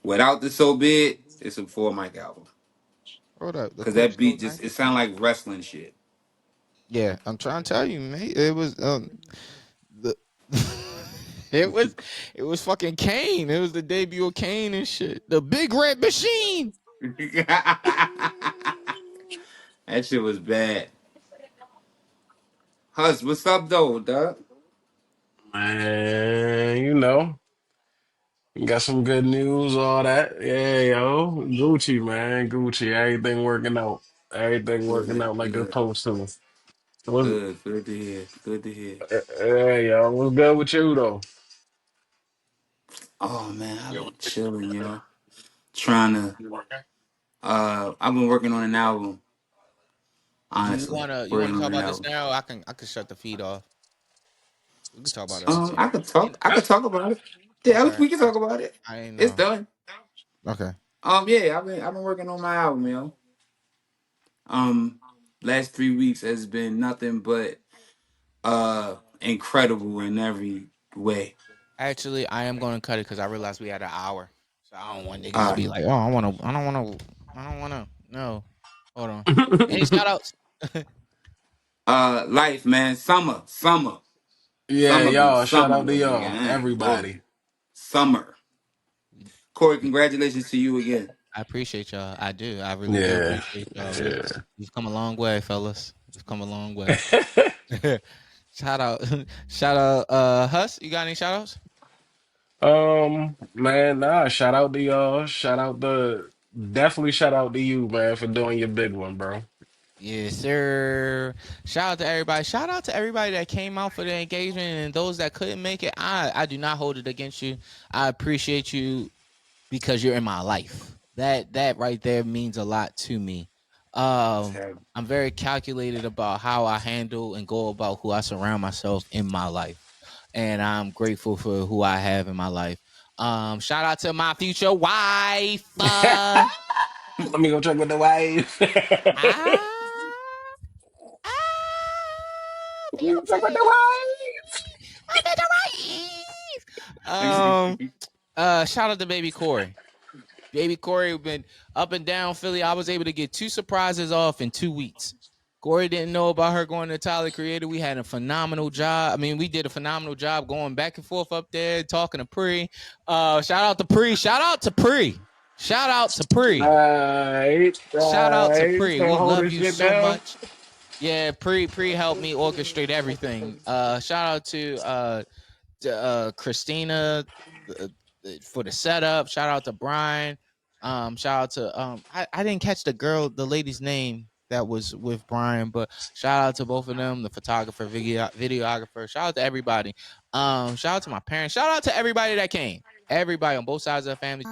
[SPEAKER 2] Without the So Be It, it's a four mic album.
[SPEAKER 1] Hold up. The
[SPEAKER 2] Cause
[SPEAKER 1] clip
[SPEAKER 2] that
[SPEAKER 1] so
[SPEAKER 2] beat
[SPEAKER 1] nice.
[SPEAKER 2] just it sound like wrestling shit.
[SPEAKER 1] Yeah, I'm trying to tell you, mate. It was the it was it was fucking Kane. It was the debut of Kane and shit. The big red machine.
[SPEAKER 2] That shit was bad. Hus, what's up though, dog?
[SPEAKER 3] Man, you got some good news, all that. Yeah, yo. Gucci, man. Gucci. Everything working out. Everything working
[SPEAKER 2] Good,
[SPEAKER 3] out like it's
[SPEAKER 2] good,
[SPEAKER 3] supposed to. What's,
[SPEAKER 2] good to hear. Good to hear.
[SPEAKER 3] yeah, yo. What's good with you, though?
[SPEAKER 2] Oh man, I've been chilling, yo. Trying to I've been working on an album,
[SPEAKER 1] Do you
[SPEAKER 2] honestly.
[SPEAKER 1] wanna you wanna
[SPEAKER 2] Working
[SPEAKER 1] talk
[SPEAKER 2] on an
[SPEAKER 1] about this
[SPEAKER 2] album.
[SPEAKER 1] now? I can shut the feed off. We can talk about it later.
[SPEAKER 2] I could talk about it. Yeah,
[SPEAKER 1] Okay.
[SPEAKER 2] we can talk about it.
[SPEAKER 1] I ain't
[SPEAKER 2] It's
[SPEAKER 1] know.
[SPEAKER 2] done.
[SPEAKER 1] Okay.
[SPEAKER 2] Yeah, I've been working on my album, yo. Um, last 3 weeks has been nothing but incredible in every way.
[SPEAKER 1] Actually, I am going to cut it because I realized we had an hour. So I don't want niggas to
[SPEAKER 2] Uh
[SPEAKER 1] be like, oh, I don't want to. No. Hold on. Any shout outs?
[SPEAKER 2] life, man.
[SPEAKER 3] Yeah,
[SPEAKER 2] Summer been
[SPEAKER 3] y'all. Shout out to
[SPEAKER 2] summer, nigga.
[SPEAKER 3] y'all.
[SPEAKER 2] Eh, boy.
[SPEAKER 3] Everybody.
[SPEAKER 2] Summer. Corey, congratulations to you again.
[SPEAKER 1] I appreciate y'all. I do. I really do
[SPEAKER 3] Yeah.
[SPEAKER 1] appreciate y'all.
[SPEAKER 3] Yeah.
[SPEAKER 1] We've come a long way, fellas. We've come a long way. Shout out, shout out, Huss. You got any shout outs?
[SPEAKER 3] Man, nah, shout out to y'all. Definitely shout out to you, man, for doing your big one, bro.
[SPEAKER 1] Yes, sir. Shout out to everybody. Shout out to everybody that came out for the engagement and those that couldn't make it. I do not hold it against you. I appreciate you because you're in my life. That right there means a lot to me. I'm very calculated about how I handle and go about who I surround myself in my life. And I'm grateful for who I have in my life. Shout out to my future wife.
[SPEAKER 3] Let me go check with the wife.
[SPEAKER 1] Ah,
[SPEAKER 3] Let me go check with the wife.
[SPEAKER 1] shout out to baby Corey. Baby Corey been up and down Philly. I was able to get 2 surprises off in 2 weeks. Corey didn't know about her going to Tyler Creator. We had a phenomenal job. I mean, we did a phenomenal job going back and forth up there, talking to Pre. Shout out to Pre. Shout out to Pre. Shout out to Pre. Shout out to Pre.
[SPEAKER 3] So
[SPEAKER 1] We
[SPEAKER 3] hold
[SPEAKER 1] love
[SPEAKER 3] this
[SPEAKER 1] you
[SPEAKER 3] shit
[SPEAKER 1] so
[SPEAKER 3] down.
[SPEAKER 1] much. Yeah, Pre helped me orchestrate everything. Shout out to Christina uh, for the setup. Shout out to Brian. Shout out to I didn't catch the lady's name that was with Brian, but shout out to both of them, the photographer, videographer. Shout out to everybody. Shout out to my parents. Shout out to everybody that came. Everybody on both sides of the family.